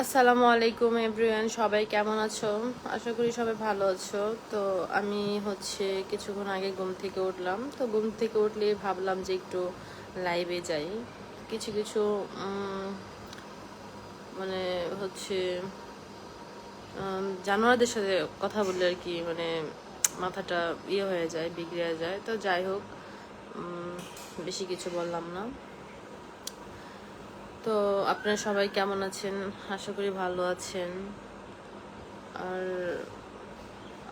আসসালামু আলাইকুম এভরিওয়ান, সবাই কেমন আছো? আশা করি সবাই ভালো আছো। তো আমি কিছুক্ষণ আগে ঘুম থেকে উঠলাম। তো ঘুম থেকে উঠলে ভাবলাম যে একটু লাইভে যাই। কিছু কিছু মানে হচ্ছে জানোয়ারদের সাথে কথা বললে আর কি মাথাটা হয়ে যায়, বিগড়ে যায়। তো যাই হোক, বেশি কিছু বললাম না। তো আপনারা সবাই কেমন আছেন? আশা করি ভালো আছেন। আর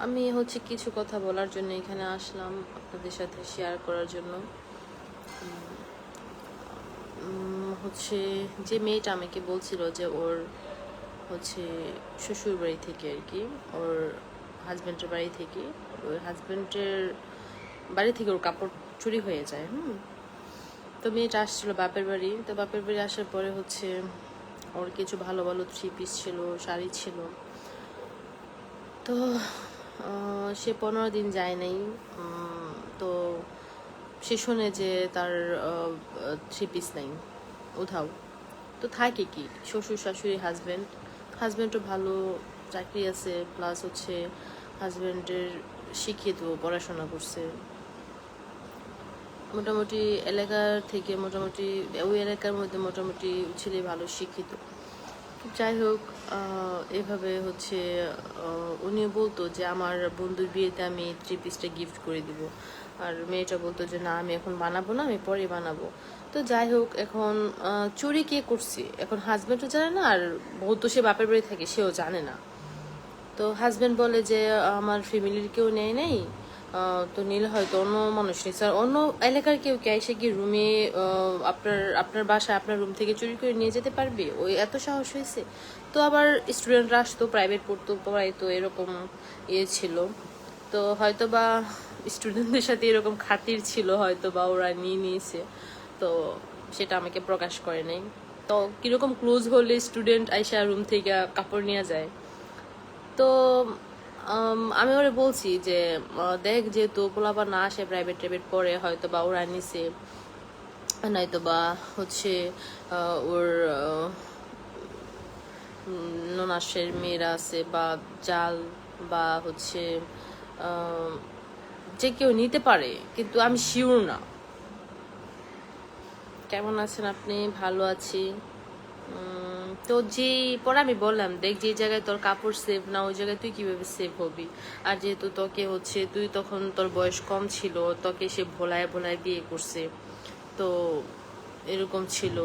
আমি কিছু কথা বলার জন্য এখানে আসলাম, আপনাদের সাথে শেয়ার করার জন্য। যে মেয়েটা আমাকে বলছিল যে ওর শ্বশুর বাড়ি থেকে আর কি, ওর হাজব্যান্ডের বাড়ি থেকে, ওর হাজব্যান্ডের বাড়ি থেকে ওর কাপড় চুরি হয়ে যায়। তো মেয়েটা আসছিল বাপের বাড়ি। তো বাপের বাড়ি আসার পরে ওর কিছু ভালো ভালো 3 পিস ছিল, শাড়ি ছিল। তো সে 15 দিন যায় নাই। তো সে শোনে যে তার 3 পিস নাই উধাও। তো থাকে কি, শ্বশুর শাশুড়ি হাজব্যান্ডও ভালো চাকরি আছে, প্লাস হাজব্যান্ডের শিক্ষিত, পড়াশোনা করছে মোটামুটি এলাকার থেকে, মোটামুটি ওই এলাকার মধ্যে মোটামুটি ছেলে ভালো শিক্ষিত। যাই হোক, এভাবে উনি বলতো যে আমার বন্ধুর বিয়েতে আমি 3 পিসটা গিফট করে দিব। আর মেয়েটা বলতো যে না, আমি এখন বানাবো না, আমি পরে বানাবো। তো যাই হোক, এখন চুরি কে করছে এখন হাজব্যান্ডও জানে না, আর বউ তো সে বাপের বাড়ি থাকে, সেও জানে না। তো হাজব্যান্ড বলে যে আমার ফ্যামিলির কেউ নেয় নাই, তো নিলে হয়তো অন্য মানুষ নিচ্ছে, আর অন্য এলাকার কেউ কে এসে কি রুমে আপনার আপনার বাসায় আপনার রুম থেকে চুরি করে নিয়ে যেতে পারবে? ওই এত সাহস হয়েছে? তো আবার স্টুডেন্টরা আসতো, প্রাইভেট পড়াইতো, এরকম ছিল। তো হয়তো বা স্টুডেন্টদের সাথে এরকম খাতির ছিল, হয়তো বা ওরা নিয়ে নিয়েছে। তো সেটা আমাকে প্রকাশ করে নাই। তো কিরকম ক্লোজ হলে স্টুডেন্ট আইসা রুম থেকে কাপড় নিয়ে যায়? তো আমি ওরে বলছি যে দেখ, যেহেতু পোলাপা না আসে, প্রাইভেট টাইভেট পড়ে, হয়তো বা ওরা নিছে, নয়তো বা ওর ননাসের মেয়েরা আছে, বা জাল, বা যে কেউ নিতে পারে, কিন্তু আমি শিওর না। কেমন আছেন আপনি? ভালো আছি। তো পরে আমি বললাম, দেখ, যে জায়গায় তোর কাপড় সেভ না, ওই জায়গায় তুই কিভাবে সেভ হবি? আর যেহেতু তোকে তুই তখন তোর বয়স কম ছিল, তোকে সে ভোলায় ভোলায় বিয়ে করছে, তো এরকম ছিল।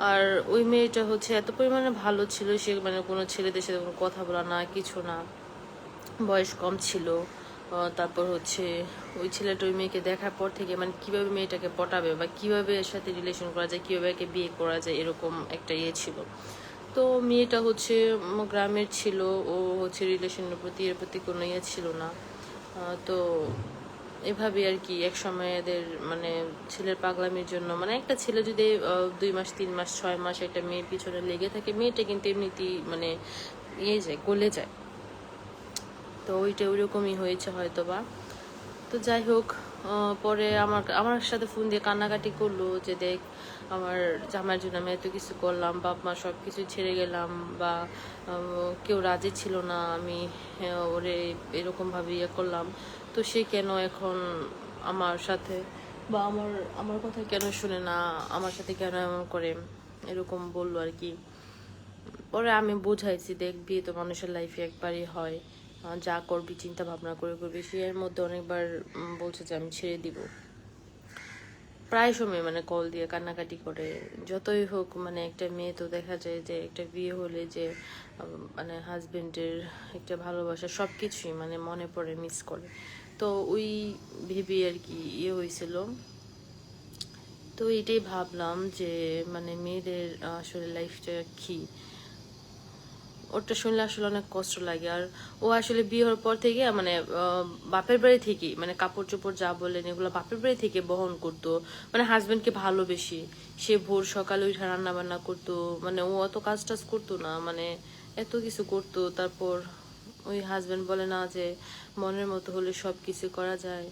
আর ওই মেয়েটা এত পরিমাণে ভালো ছিল, সে কোনো ছেলেদের সাথে কোনো কথা বলা না, কিছু না, বয়স কম ছিল। তারপর ওই ছেলেটা ওই মেয়েকে দেখার পর থেকে কিভাবে মেয়েটাকে পটাবে, বা কিভাবে এর সাথে রিলেশন করা যায়, কিভাবে একে বিয়ে করা যায়, এরকম একটা ছিল। তো মেয়েটা গ্রামের ছিল, ও রিলেশনের প্রতি এর প্রতি কোনো ছিল না। তো এভাবে আর কি এক সময় এদের ছেলের পাগলামির জন্য, একটা ছেলে যদি 2 মাস 3 মাস 6 মাস একটা মেয়ের পিছনে লেগে থাকে, মেয়েটা কিন্তু এমনিতেই যায়, গলে যায়। তো ওইটা ওইরকমই হয়েছে হয়তো বা। তো যাই হোক, পরে আমার সাথে ফোন দিয়ে কান্নাকাটি করলো যে দেখ, আমার জামাইয়ের জন্য আমি এত কিছু করলাম, বাপ মা সব কিছু ছেড়ে গেলাম, বা কেউ রাজি ছিল না, আমি ওরে এরকমভাবে করলাম, তো সে কেন এখন আমার সাথে, বা আমার কথা কেন শুনে না, আমার সাথে কেন এমন করে, এরকম বললো আর কি। পরে আমি বুঝাইছি, দেখ, বিয়ে তো মানুষের লাইফে একবারই হয়, যা করবি চিন্তা ভাবনা করে করবি। সে এর মধ্যে অনেকবার বলছে যে আমি ছেড়ে দিব, প্রায় সময় কল দিয়ে কান্নাকাটি করে। যতই হোক, একটা মেয়ে তো দেখা যায় যে একটা বিয়ে হলে যে হাজবেন্ডের একটা ভালোবাসা সব কিছুই মনে পড়ে, মিস করে। তো ওই ভেবে আর কি হয়েছিল। তো এটাই ভাবলাম যে মেয়েদের আসলে লাইফটা কি, ওটা শুনলে আসলে অনেক কষ্ট লাগে। আর ও আসলে বিয়ে হওয়ার পর থেকে বাপের বাড়ি থেকে কাপড় চোপড় যা বলেন, এগুলো বাপের বাড়ি থেকে বহন করতো। হাজবেন্ডকে ভালোবেসে সে ভোর সকালে উঠে রান্না বান্না করতো, ও অত কাজ টাজ করতো না, এত কিছু করতো। তারপর ওই হাজবেন্ড বলে না যে মনের মতো হলে সব কিছু করা যায়।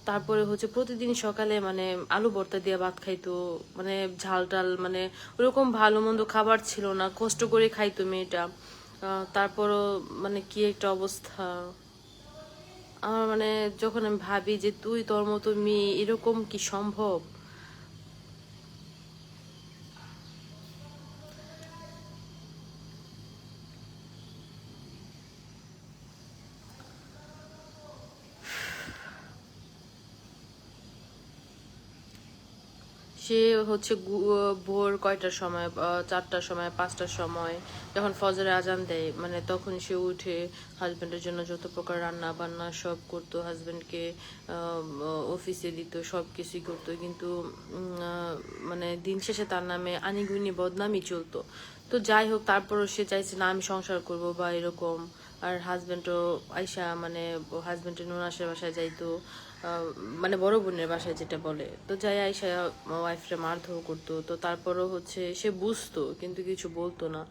তারপরে হচ্ছে প্রতিদিন সকালে মানে আলু ভর্তা দিয়ে ভাত খাইতো, মানে ঝাল টাল, মানে ওরকম ভালো মন্দ খাবার ছিল না, কষ্ট করে খাইতো মেয়েটা। তারপরও মানে কি একটা অবস্থা আমার, মানে যখন আমি ভাবি যে তুই তোর মতো মেয়ে এরকম কি সম্ভব। সে হচ্ছে ভোর কয়টার সময়, 4টার সময়, 5টার সময় যখন ফজরে আজান দেয়, মানে তখন সে উঠে হাজবেন্ডের জন্য যত প্রকার রান্না বান্না সব করতো, হাজবেন্ডকে অফিসে দিত, সব কিছুই করতো। কিন্তু মানে দিন শেষে তার নামে আনিগুনি বদনামই চলতো। তো যাই হোক, তারপরও সে চাইছে না আমি সংসার করব বা এরকম। আর হাজবেন্ডও আইসা, মানে হাজবেন্ডের ননাসের বাসায় যাইতো, মানে বড় বোনের বাসায় যেটা বলে, তো যাই আইসা ওয়াইফরে মারধর করতো। তো তারপরও হচ্ছে সে বুঝতো কিন্তু কিছু বলতো না।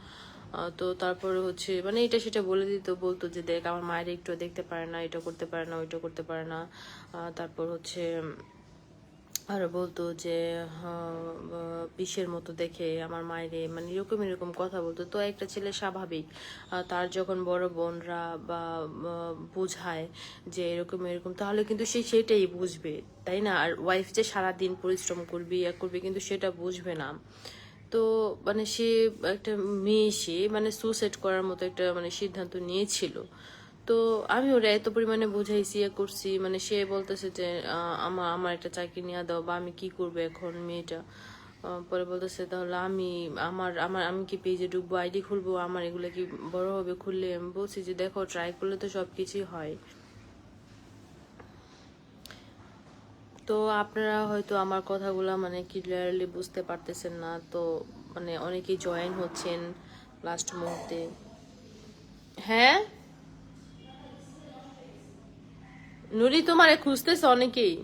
তো তারপরে হচ্ছে মানে এটা সেটা বলে দিত, বলতো যে দেখ আমার মায়ের একটু দেখতে পারে না, এটা করতে পারে না, ওইটা করতে পারে না। তারপর হচ্ছে আর বলতো যে বিষের মতো দেখে আমার মায়েরে, মানে এরকম এরকম কথা বলতো। তো একটা ছেলে স্বাভাবিক, তার যখন বড় বোনরা বা বোঝায় যে এরকম এরকম, তাহলে কিন্তু সে সেটাই বুঝবে, তাই না? আর ওয়াইফ যে সারাদিন পরিশ্রম করবে ইয়া করবে, কিন্তু সেটা বুঝবে না। তো মানে সে একটা মেয়ে, সে মানে সুসাইড করার মতো একটা মানে সিদ্ধান্ত নিয়েছিল। তো আমি ওরা এত পরিমাণে বুঝাইছি, ইয়ে করছি, মানে সে বলতেছে যে আমার আমার একটা চাকরি নিয়ে দাও, বা আমি কি করবো এখন মেয়েটা। পরে বলতেছে তাহলে আমি আমার আমার আমি কি পেজে ঢুকবো, আইডি খুলবো, আমার এগুলো কি বড় হবে খুললে? আমি বলছি যে দেখো ট্রাই করলে তো সবকিছুই হয়। তো আপনারা হয়তো আমার কথাগুলো মানে ক্লিয়ারলি বুঝতে পারতেছেন না, তো মানে অনেকেই জয়েন হচ্ছেন লাস্ট মুহূর্তে। হ্যাঁ, নুরি তোমারে খুঁজতেছে অনেকেই।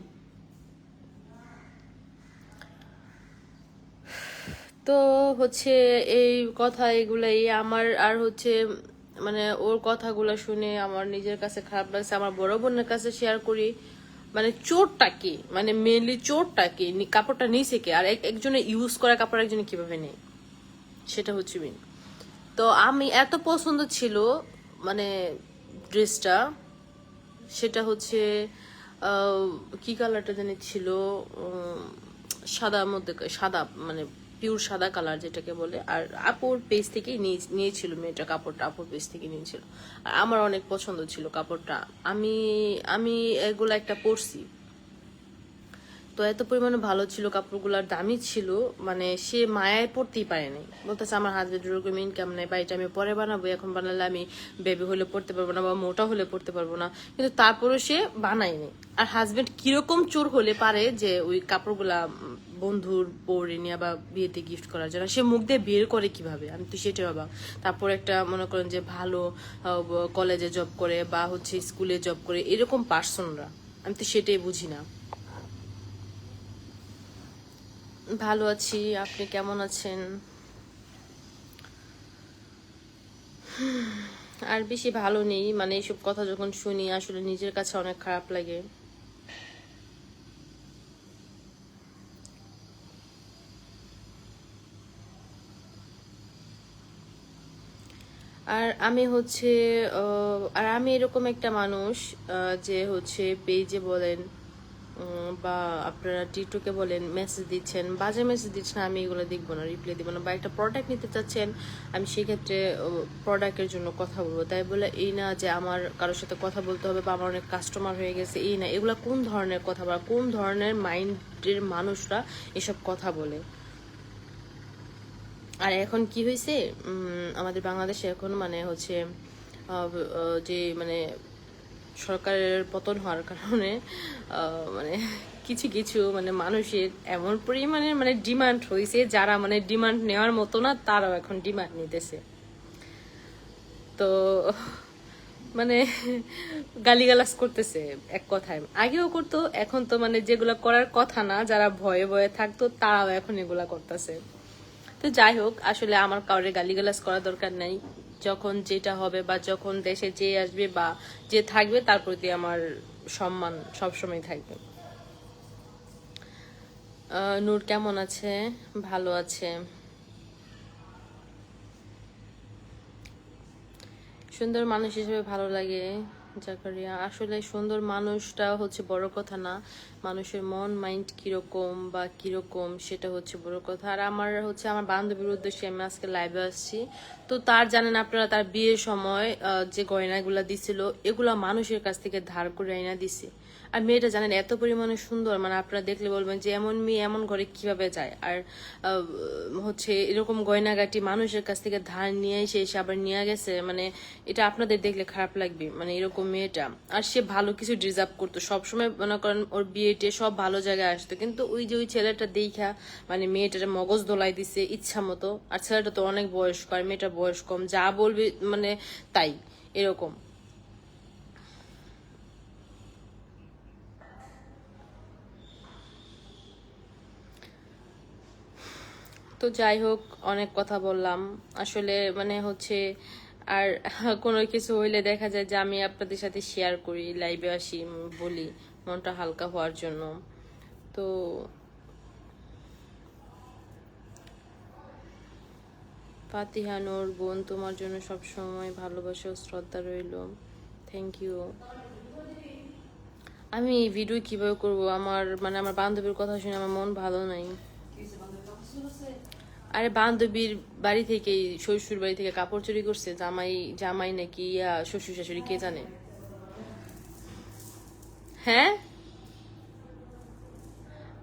তো হচ্ছে এই কথা এগুলাই আমার, আর হচ্ছে মানে ওর কথাগুলো শুনে আমার নিজের কাছে খারাপ লাগছে। আমার বড় বোনের কাছে শেয়ার করি, মানে চোরটা কি, মানে মেনলি চোরটা কি, কাপড়টা নিছে কে, আর একজনে ইউজ করা কাপড় একজনে কিভাবে নেই, সেটা হচ্ছে মেন। তো আমি এত পছন্দ ছিল মানে ড্রেসটা, সেটা হচ্ছে আহ, কি কালারটা জানি ছিল, উম, সাদার মধ্যে, সাদা মানে পিওর সাদা কালার যেটাকে বলে। আর আপুর পেজ থেকেই নিয়েছিল মেয়েটা কাপড়টা, আপুর পেজ থেকে নিয়েছিল। আর আমার অনেক পছন্দ ছিল কাপড়টা, আমি আমি এগুলো একটা পরছি। তো এত পরিমাণে ভালো ছিল কাপড়গুলোর, দামি ছিল, মানে সে মায়ায় পড়তেই পারেনি। বলতেছে আমার হাজবেন্ডের ওরকম ইনকাম নেই, বা এটা আমি পরে বানাবো, এখন বানালে আমি বেবি হলে পড়তে পারবো না, বা মোটা হলে পড়তে পারবো না। কিন্তু তারপরে সে বানায়নি। আর হাজবেন্ড কিরকম চোর হলে পারে যে ওই কাপড়গুলা বন্ধুর পরে নিয়ে বা বিয়েতে গিফট করার জন্য, সে মুখ দিয়ে বের করে কিভাবে, আমি তো সেটাই অবাক। তারপর একটা মনে করেন যে ভালো কলেজে জব করে বা হচ্ছে স্কুলে জব করে এরকম পার্সনরা, আমি তো সেটাই বুঝি না। ভালো আছি, আপনি কেমন আছেন? আর বেশি ভালো নেই, মানে এইসব কথা যখন শুনি আসলে নিজের কাছে অনেক খারাপ লাগে। আর আমি হচ্ছে আর আমি এরকম একটা মানুষ, যে হচ্ছে পেজে বলেন বা আপনারা টিকটকে বলেন মেসেজ দিচ্ছেন, বাজে মেসেজ দিচ্ছেন, আমি এগুলো দেখবো না, রিপ্লাই দিব না। বা একটা প্রোডাক্ট নিতে চাচ্ছেন, আমি সেক্ষেত্রে প্রোডাক্টের জন্য কথা বলবো। তাই বলে এই না যে আমার কারোর সাথে কথা বলতে হবে বা আমার অনেক কাস্টমার হয়ে গেছে, এই না। এগুলো কোন ধরনের কথা বা কোন ধরনের মাইন্ডের মানুষরা এসব কথা বলে? আর এখন কি হয়েছে, আমাদের বাংলাদেশে এখন মানে হচ্ছে যে মানে সরকারের পতন হওয়ার কারণে মানে কিছু কিছু মানে মানুষের এমন পরিমাণে মানে ডিমান্ড হয়েছে, যারা মানে ডিমান্ড নেওয়ার মতো না তারাও এখন ডিমান্ড নিতেছে। তো মানে গালিগালাজ করতেছে এক কথায়, আগেও করতো, এখন তো মানে যেগুলা করার কথা না, যারা ভয়ে ভয়ে থাকতো তারাও এখন এগুলা করতেছে। তো যাই হোক, আসলে আমার কাউরে গালিগালাজ করা দরকার নাই। যখন যেটা হবে বা যখন দেশে যে আসবে বা যে থাকবে তার প্রতি আমার সম্মান সবসময় থাকবে। নূর কেমন আছে? ভালো আছে। সুন্দর মানুষ হিসেবে ভালো লাগে জাকারিয়া। আসলে সুন্দর মানুষটা হচ্ছে বড় কথা না, মানুষের মন মাইন্ড কিরকম বা কিরকম সেটা হচ্ছে বড় কথা। আর আমার হচ্ছে আমার বান্ধবীর উদ্দেশ্যে আমি আজকে লাইভে আসছি। তো তার জানেন আপনারা, তার বিয়ের সময় যে গয়নাগুলা দিছিল এগুলা মানুষের কাছ থেকে ধার করে আইনা দিছে। আর মেয়েটা জানেন এত পরিমাণে সুন্দর, মানে আপনারা দেখলে বলবেন যে এমন মেয়ে এমন ঘরে কিভাবে যায়। আর হচ্ছে এরকম গয়নাগাটি মানুষের কাছ থেকে ধার নিয়ে এসে আবার নিয়ে গেছে, মানে এটা আপনাদের দেখলে খারাপ লাগবে, মানে এরকম মেয়েটা। আর সে ভালো কিছু ডিজার্ভ করতো, সবসময় মনে করেন ওর বিয়েটে সব ভালো জায়গায় আসতো, কিন্তু ওই যে ওই ছেলেটা দেখা মানে মেয়েটার মগজ দোলাই দিছে ইচ্ছা মতো। আর ছেলেটা তো অনেক বয়স্ক আর মেয়েটার বয়স কম, যা বলবে মানে তাই এরকম। তো যাই হোক, অনেক কথা বললাম আসলে, মানে হচ্ছে আর কোনো কিছু হইলে দেখা যায় যে আমি আপনাদের সাথে শেয়ার করি, লাইভে আসি, বলি মনটা হালকা হওয়ার জন্য। তো ফাতিহা নূর বোন, তোমার জন্য সব সময় ভালোবাসা ও শ্রদ্ধা রইল। Thank you. আমি এই ভিডিও কিভাবে করব, আমার মানে আমার বান্ধবীর কথা শুনে আমার মন ভালো নাই। আরে বান্ধবীর বাড়ি থেকে, শ্বশুর বাড়ি থেকে কাপড় চুরি করছে, জামাই জামাই নাকি শ্বশুর শাশুড়ি কে জানে। হ্যাঁ,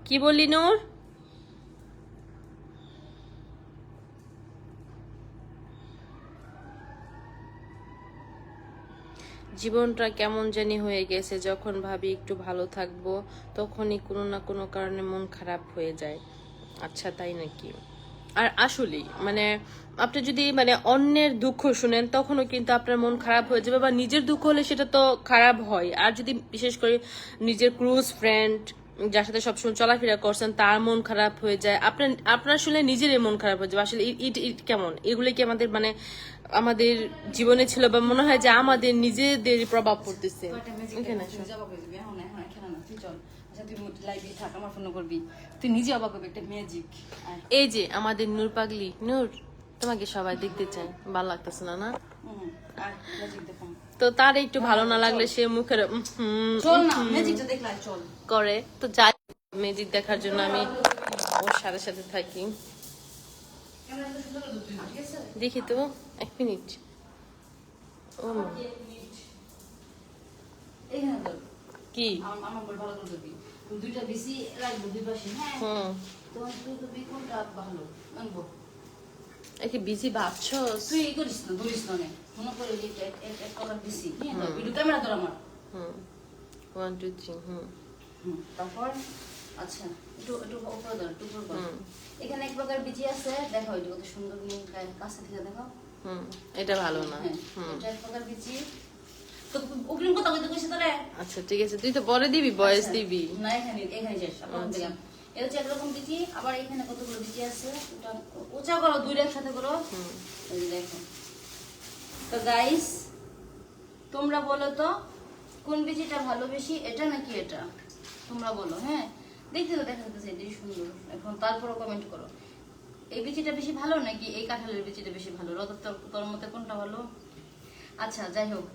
কি বললি নূর? জীবনটা কেমন জানি হয়ে গেছে, যখন ভাবি একটু ভালো থাকবো তখনই কোনো না কোনো কারণে মন খারাপ হয়ে যায়। আচ্ছা তাই নাকি? আর আসলেই মানে আপনি যদি মানে অন্যের দুঃখ শুনেন তখনও কিন্তু আপনার মন খারাপ হয়ে যাবে, বা নিজের দুঃখ হলে সেটা তো খারাপ হয়। আর যদি বিশেষ করে নিজের ক্লোজ ফ্রেন্ড যার সাথে সবসময় চলাফেরা করছেন তার মন খারাপ হয়ে যায়, আপনার আপনার আসলে নিজেরই মন খারাপ হয়ে যাবে। আসলে ইট ইট কেমন, এগুলো কি আমাদের মানে আমাদের জীবনে ছিল, বা মনে হয় যে আমাদের নিজেদের প্রভাব পড়তেছে। এখানে আসো। তুই নিজে অবাক হবি একটা ম্যাজিক। এই যে আমাদের নূর পাগলি নূর, তোমাকে সবাই দেখতে চায়, ভালো লাগতেছে না? না তো তার একটু ভালো না লাগলে সে মুখের চল না ম্যাজিকটা দেখলা চল করে। তো যাই, ম্যাজিক দেখার জন্য আমি ওর সাথে সাথে থাকি। দেখি তো, এক মিনিট। ও মা, এইখানে ধর কি? আমার বল ভালো করে দিবি দুইটা বেশি রাখবো দুই পাশে হ্যাঁ তোমার তুই তো কোনটা ভালো আনবো একে বিজি ভাবছস? তুই এই করিস না ধরিস না অনেক মনে করে এক কলার বেশি হ্যাঁ ভিডিও ক্যামেরা ধর আমার 1 2 3 তারপর আচ্ছা একটু একটু উপরে ধর একটু উপরে ধর এখানে এক প্রকার বিচি আছে দেখো এটা কত সুন্দর কাছে থেকে দেখো এটা ভালো না। এটা এক প্রকার বিচি তো অগ্রিম কথা কইতে কইছে তোরে। আচ্ছা ঠিক আছে, তুই তো পরে দিবি, বয়স দিবি না এখানে এখানে শেষ আপন দিলাম। এটা হচ্ছে একরকম বিচি, আবার এখানে কতগুলো বিচি আছে, ওটা ওচা করো দুইটা একসাথে করো। এই যে দেখো। তো গাইস তোমরা বলো তো কোন বিচিটা ভালো বেশি, এটা নাকি এটা? তোমরা বলো হ্যাঁ, দেখতে তো দেখা যাচ্ছে এটাই সুন্দর। এখন তারপরও কমেন্ট করো এই বিচিটা বেশি ভালো নাকি এই কাঁঠালের বিচিটা বেশি ভালো। তোর মতে কোনটা ভালো? আচ্ছা যাই হোক,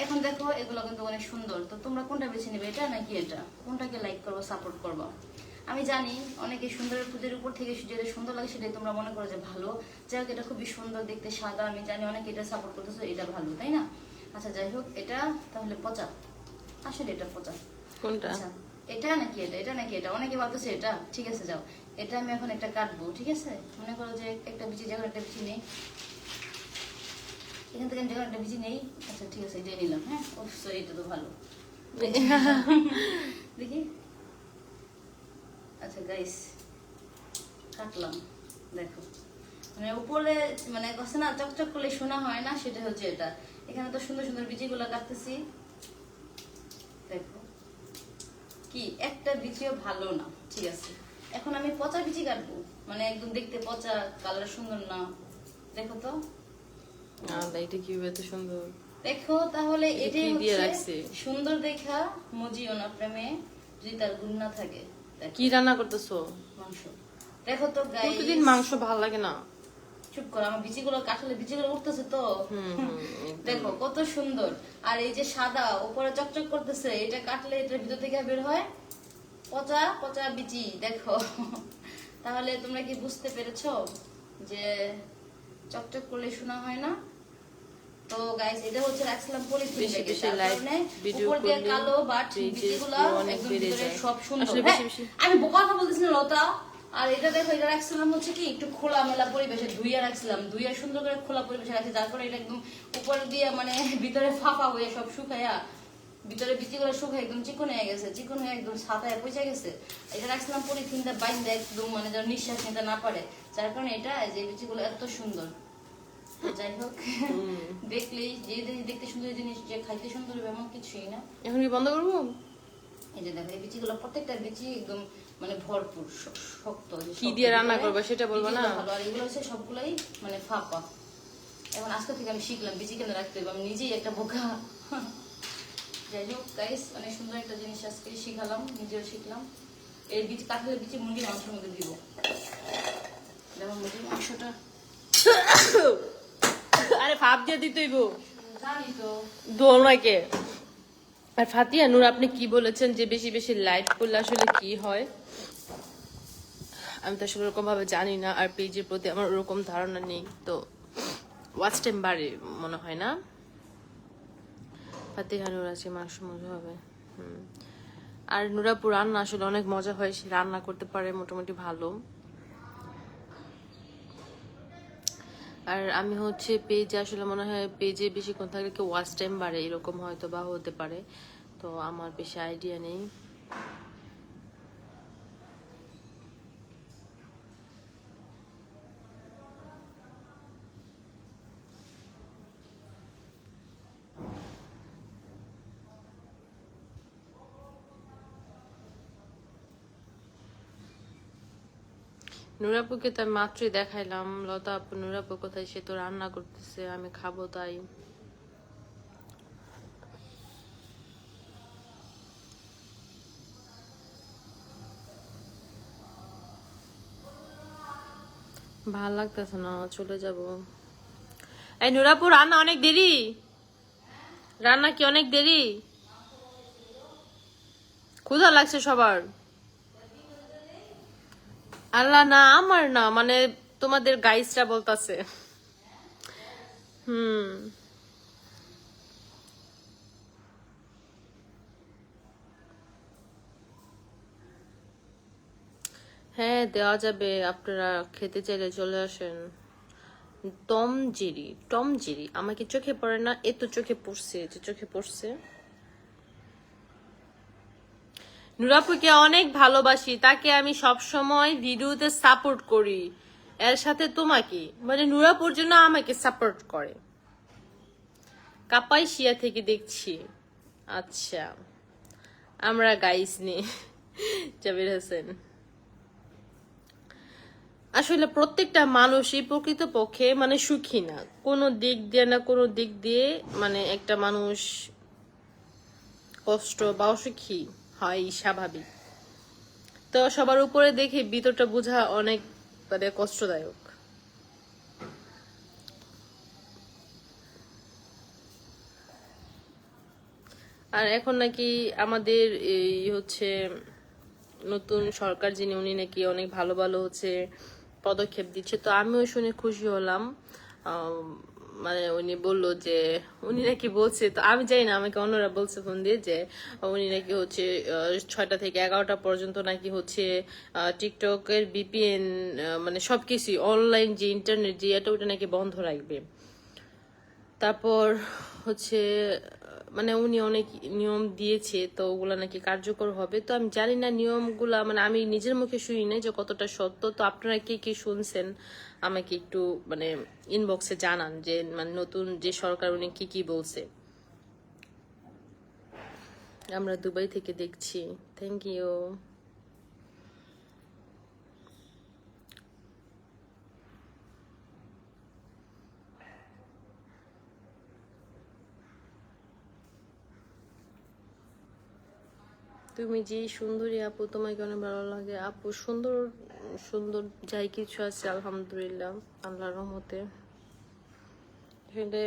এখন দেখো এগুলো কিন্তু অনেক সুন্দর। তো তোমরা কোনটা বেছে নেবে, এটা নাকি এটা? কোনটাকে লাইক করবো, সাপোর্ট করবো? আমি জানি অনেকে সুন্দরের পুজোর উপর থেকে যেটা সুন্দর লাগে সেটাই তোমরা মনে করো যে ভালো। যাই হোক, এটা খুবই সুন্দর দেখতে, সাদা। আমি জানি অনেকে এটা সাপোর্ট করতেছো, এটা ভালো, তাই না? আচ্ছা যাই হোক, এটা তাহলে পচা, আসলে এটা পচা। কোনটা? আচ্ছা এটা নাকি এটা, এটা নাকি এটা? অনেকে ভাবতেছে এটা। ঠিক আছে যাও, এটা আমি এখন একটা কাটবো। ঠিক আছে, মনে করো যে একটা বিচি, যখন একটা বিচি নেই এখান থেকে, যখন একটা বিচি নেই। আচ্ছা ঠিক আছে, এটাই নিলাম। হ্যাঁ অবশ্যই এটা তো ভালো। দেখি। আচ্ছা গাইস কাটলাম, দেখো মানে উপরে মানে কথা না চকচক করলে শোনা হয় না, সেটা হচ্ছে এটা। এখানে তো সুন্দর সুন্দর বিচিগুলো কাটতেছি, দেখো কি একটা বিচিও ভালো না। ঠিক আছে, এখন আমি পচা বিচি কাটবো, মানে একদম দেখতে পচা, কালার সুন্দর না। দেখো তো এটা কি এত সুন্দর। দেখো তাহলে এটাই হচ্ছে সুন্দর দেখা। মজিও না প্রেমে যদি তার গুণ না থাকে। কি রান্না করতেছো? মাংস। দেখো তো গাইস, প্রতিদিন মাংস ভালো লাগে না। চুপ করো, আমার বিচিগুলো কাটলে বিচিগুলো উঠতেছে তো। দেখো কত সুন্দর। আর এই যে সাদা উপরে চকচক করতেছে, এটা কাটলে এটার ভিতর থেকে বের হয় পচা পচা বিচি। দেখো তাহলে তোমরা কি বুঝতে পেরেছো যে চকচক করলে শোনা হয় না? তো গাইস এটা হচ্ছে রাখছিলাম পলিথিন বেশি ব্যাগে, বেশি তার লাইভ কারণে ভিডিও উপর দিয়ে করলে কালো বাট pages বিচিগুলো view অনেক একদম বেড়ে ভিতরে যায়। সব সুন্দর। আসলে হ্যাঁ, বেশি বেশি আমি বোকা কথা বলতেছি না লতা। আর এটা দেখো, এটা রাখছিলাম হচ্ছে কি একটু খোলামেলা পরিবেশে, ধুইয়া রাখছিলাম, ধুইয়া সুন্দর করে খোলা পরিবেশে রাখছি, যার ফলে এটা একদম উপর দিয়ে মানে ভিতরে ফাঁপা হয়ে সব শুকাইয়া ভিতরে বিচিগুলো শুকায় একদম চিকন হয়ে গেছে, চিকন হয়ে একদম ছাতায় পচে গেছে। এটা রাখছিলাম পলিথিনটা বাইন্দা একদম মানে যেন নিঃশ্বাস নিতে না পারে, যার কারণে এটা এই যে বিচিগুলো এত সুন্দর। যাই হোক, দেখলেই যে দেখতে সুন্দর জিনিস যে খাইতে সুন্দর হবে এমন কিছুই না। এখন কি বন্ধ করবো? এই যে দেখো, এই বিচিগুলো প্রত্যেকটা বিচি একদম মানে ভরপুর শক্ত। কি দিয়ে রান্না করবে সেটা বলবো না? ভালো। আর এগুলো হচ্ছে সবগুলাই মানে ফাঁপা। এখন আজকে থেকে আমি শিখলাম বিচি কেন রাখতে হবে, আমি নিজেই একটা বোকা। যাই হোক গাইস, অনেক সুন্দর একটা জিনিস আজকে শিখালাম, নিজেও শিখলাম। এই বীজ কাটলে বিচি মুরগির মাংসের মধ্যে দিব। যেমন মুরগির মাংসটা আরে ভাব দিয়ে দিতেই গো জানি তো। দোলনাকে। আর ফাতিয়া নূর, আপনি কি বলেছেন যে বেশি বেশি লাইট করলে আসলে কি হয়? আমি তো আসলে ওরকম ভাবে জানি না, আর পেজের প্রতি আমার ওরকম ধারণা নেই, তো ওয়াচ টাইম বাড়ে মনে হয় না। ফাতিহা নূর আছে মাংস মজা হবে। আর নুরাপুর রান্না আসলে অনেক মজা হয়, সে রান্না করতে পারে মোটামুটি ভালো। আর আমি হচ্ছে পেজে আসলে মনে হয় পেজে বেশিক্ষণ থাকলে কি ওয়াচ টাইম বাড়ে, এরকম হয়তো বা হতে পারে, তো আমার বেশি আইডিয়া নেই। নুরাপুকে তো আমি মাত্রই দেখাইলাম। লতা আপু, নুরাপু কোথায়? সে তো রান্না করতেছে, আমি খাবো তাই। ভাল লাগতেছে না, চলে যাব। এই নুরাপুর, রান্না অনেক দেরি? রান্না কি অনেক দেরি? ক্ষুধা লাগছে সবার? আল্লাহ না, আমার না, মানে তোমাদের গাইসরা বলতাছে। হুম। হ্যাঁ দেওয়া যাবে, আপনারা খেতে চাইলে চলে আসেন। টম জেরি আমাকে চোখে পড়ে না? এ তো চোখে পড়ছে, যে চোখে পড়ছে। নুরাপুকে অনেক ভালোবাসি, তাকে আমি সব সময় ভিডিওতে সাপোর্ট করি, এর সাথে তোমাকে, মানে নুরাপুর জন্য আমাকে সাপোর্ট করে। কাপাইশিয়া থেকে দেখছি। আচ্ছা, আমরা গাইস নেই। জাবির হোসেন, আসলে প্রত্যেকটা মানুষই প্রকৃতপক্ষে মানে সুখী না, কোনো দিক দিয়ে না কোনো দিক দিয়ে, মানে একটা মানুষ কষ্ট বা অসুখী হয় স্বাভাবিক। তো সবার উপরে দেখে ভিতরটা বোঝা অনেক মানে কষ্টদায়ক। আর এখন নাকি আমাদের এই হচ্ছে নতুন সরকার যিনি, উনি নাকি অনেক ভালো ভালো হচ্ছে পদক্ষেপ দিচ্ছে, তো আমিও শুনে খুশি হলাম। মানে উনি বললো যে, উনি নাকি বলছে, তো আমি জানি না, আমাকে অন্যরা বলছে ফোন দিয়ে যে উনি নাকি হচ্ছে 6টা থেকে 11টা পর্যন্ত নাকি হচ্ছে টিকটকের বিপিএন মানে সবকিছু অনলাইন যে ইন্টারনেট যে এটা ওটা নাকি বন্ধ রাখবে। তারপর হচ্ছে মানে উনি অনেক নিয়ম দিয়েছে, তো ওগুলা নাকি কার্যকর হবে। তো আমি জানি না নিয়মগুলা, মানে আমি নিজের মুখে শুনি নাই যে কতটা সত্য। তো আপনারা কে কি শুনছেন আমাকে একটু মানে ইনবক্সে জানান যে মানে নতুন যে সরকার উনি কি কি বলছে। আমরা দুবাই থেকে দেখছি। Thank you. তুমি যে সুন্দরী আপু, তোমাকে অনেক ভালো লাগে আপু। সুন্দর সুন্দর যাই কিছু আছে আলহামদুলিল্লাহ, আল্লাহর রহমতে। এখানে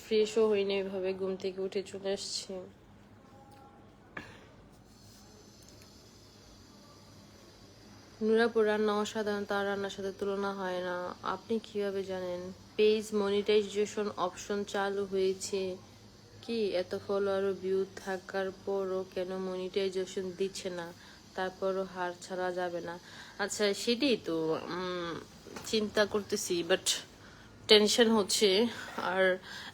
ফ্রেশও হইনি, ওইভাবে ঘুম থেকে উঠে চলে আসছি। নুরাপুর রান্না অসাধারণ, তার রান্নার সাথে তুলনা হয় না। আপনি কিভাবে জানেন? পেজ মনিটাইজেশন অপশন চালু হয়েছে কি? এত ফলোয়ার ও ভিউ থাকার পরও কেন মনিটাইজেশন দিচ্ছে না? তারপরও হার ছাড়া যাবে না। আচ্ছা, সেটাই তো চিন্তা করতেছি, বাট টেনশন হচ্ছে। আর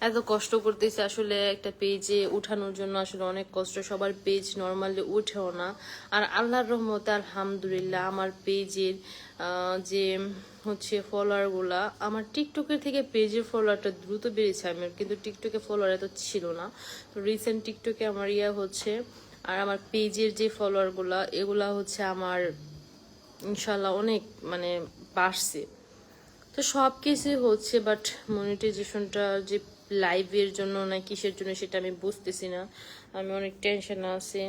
এত কষ্ট করতেছি আসলে একটা পেজে উঠানোর জন্য, আসলে অনেক কষ্ট। সবার পেজ নর্মালি উঠেও না। আর আল্লাহর রহমতে আলহামদুলিল্লাহ আমার পেজের যে হচ্ছে ফলোয়ারগুলা, আমার টিকটকের থেকে পেজের ফলোয়ারটা দ্রুত বেড়েছে। আমার কিন্তু টিকটকে ফলোয়ার এত ছিল না, তো রিসেন্ট টিকটকে আমার হচ্ছে। আর আমার পেজের যে ফলোয়ারগুলা, এগুলা হচ্ছে আমার ইনশাল্লাহ অনেক মানে বাড়ছে। তো সব কিছুই হচ্ছে, বাট মনিটাইজেশনটা যে লাইভের জন্য না কিসের জন্য সেটা আমি বুঝতেছি না। আমি অনেক টেনশন আছি।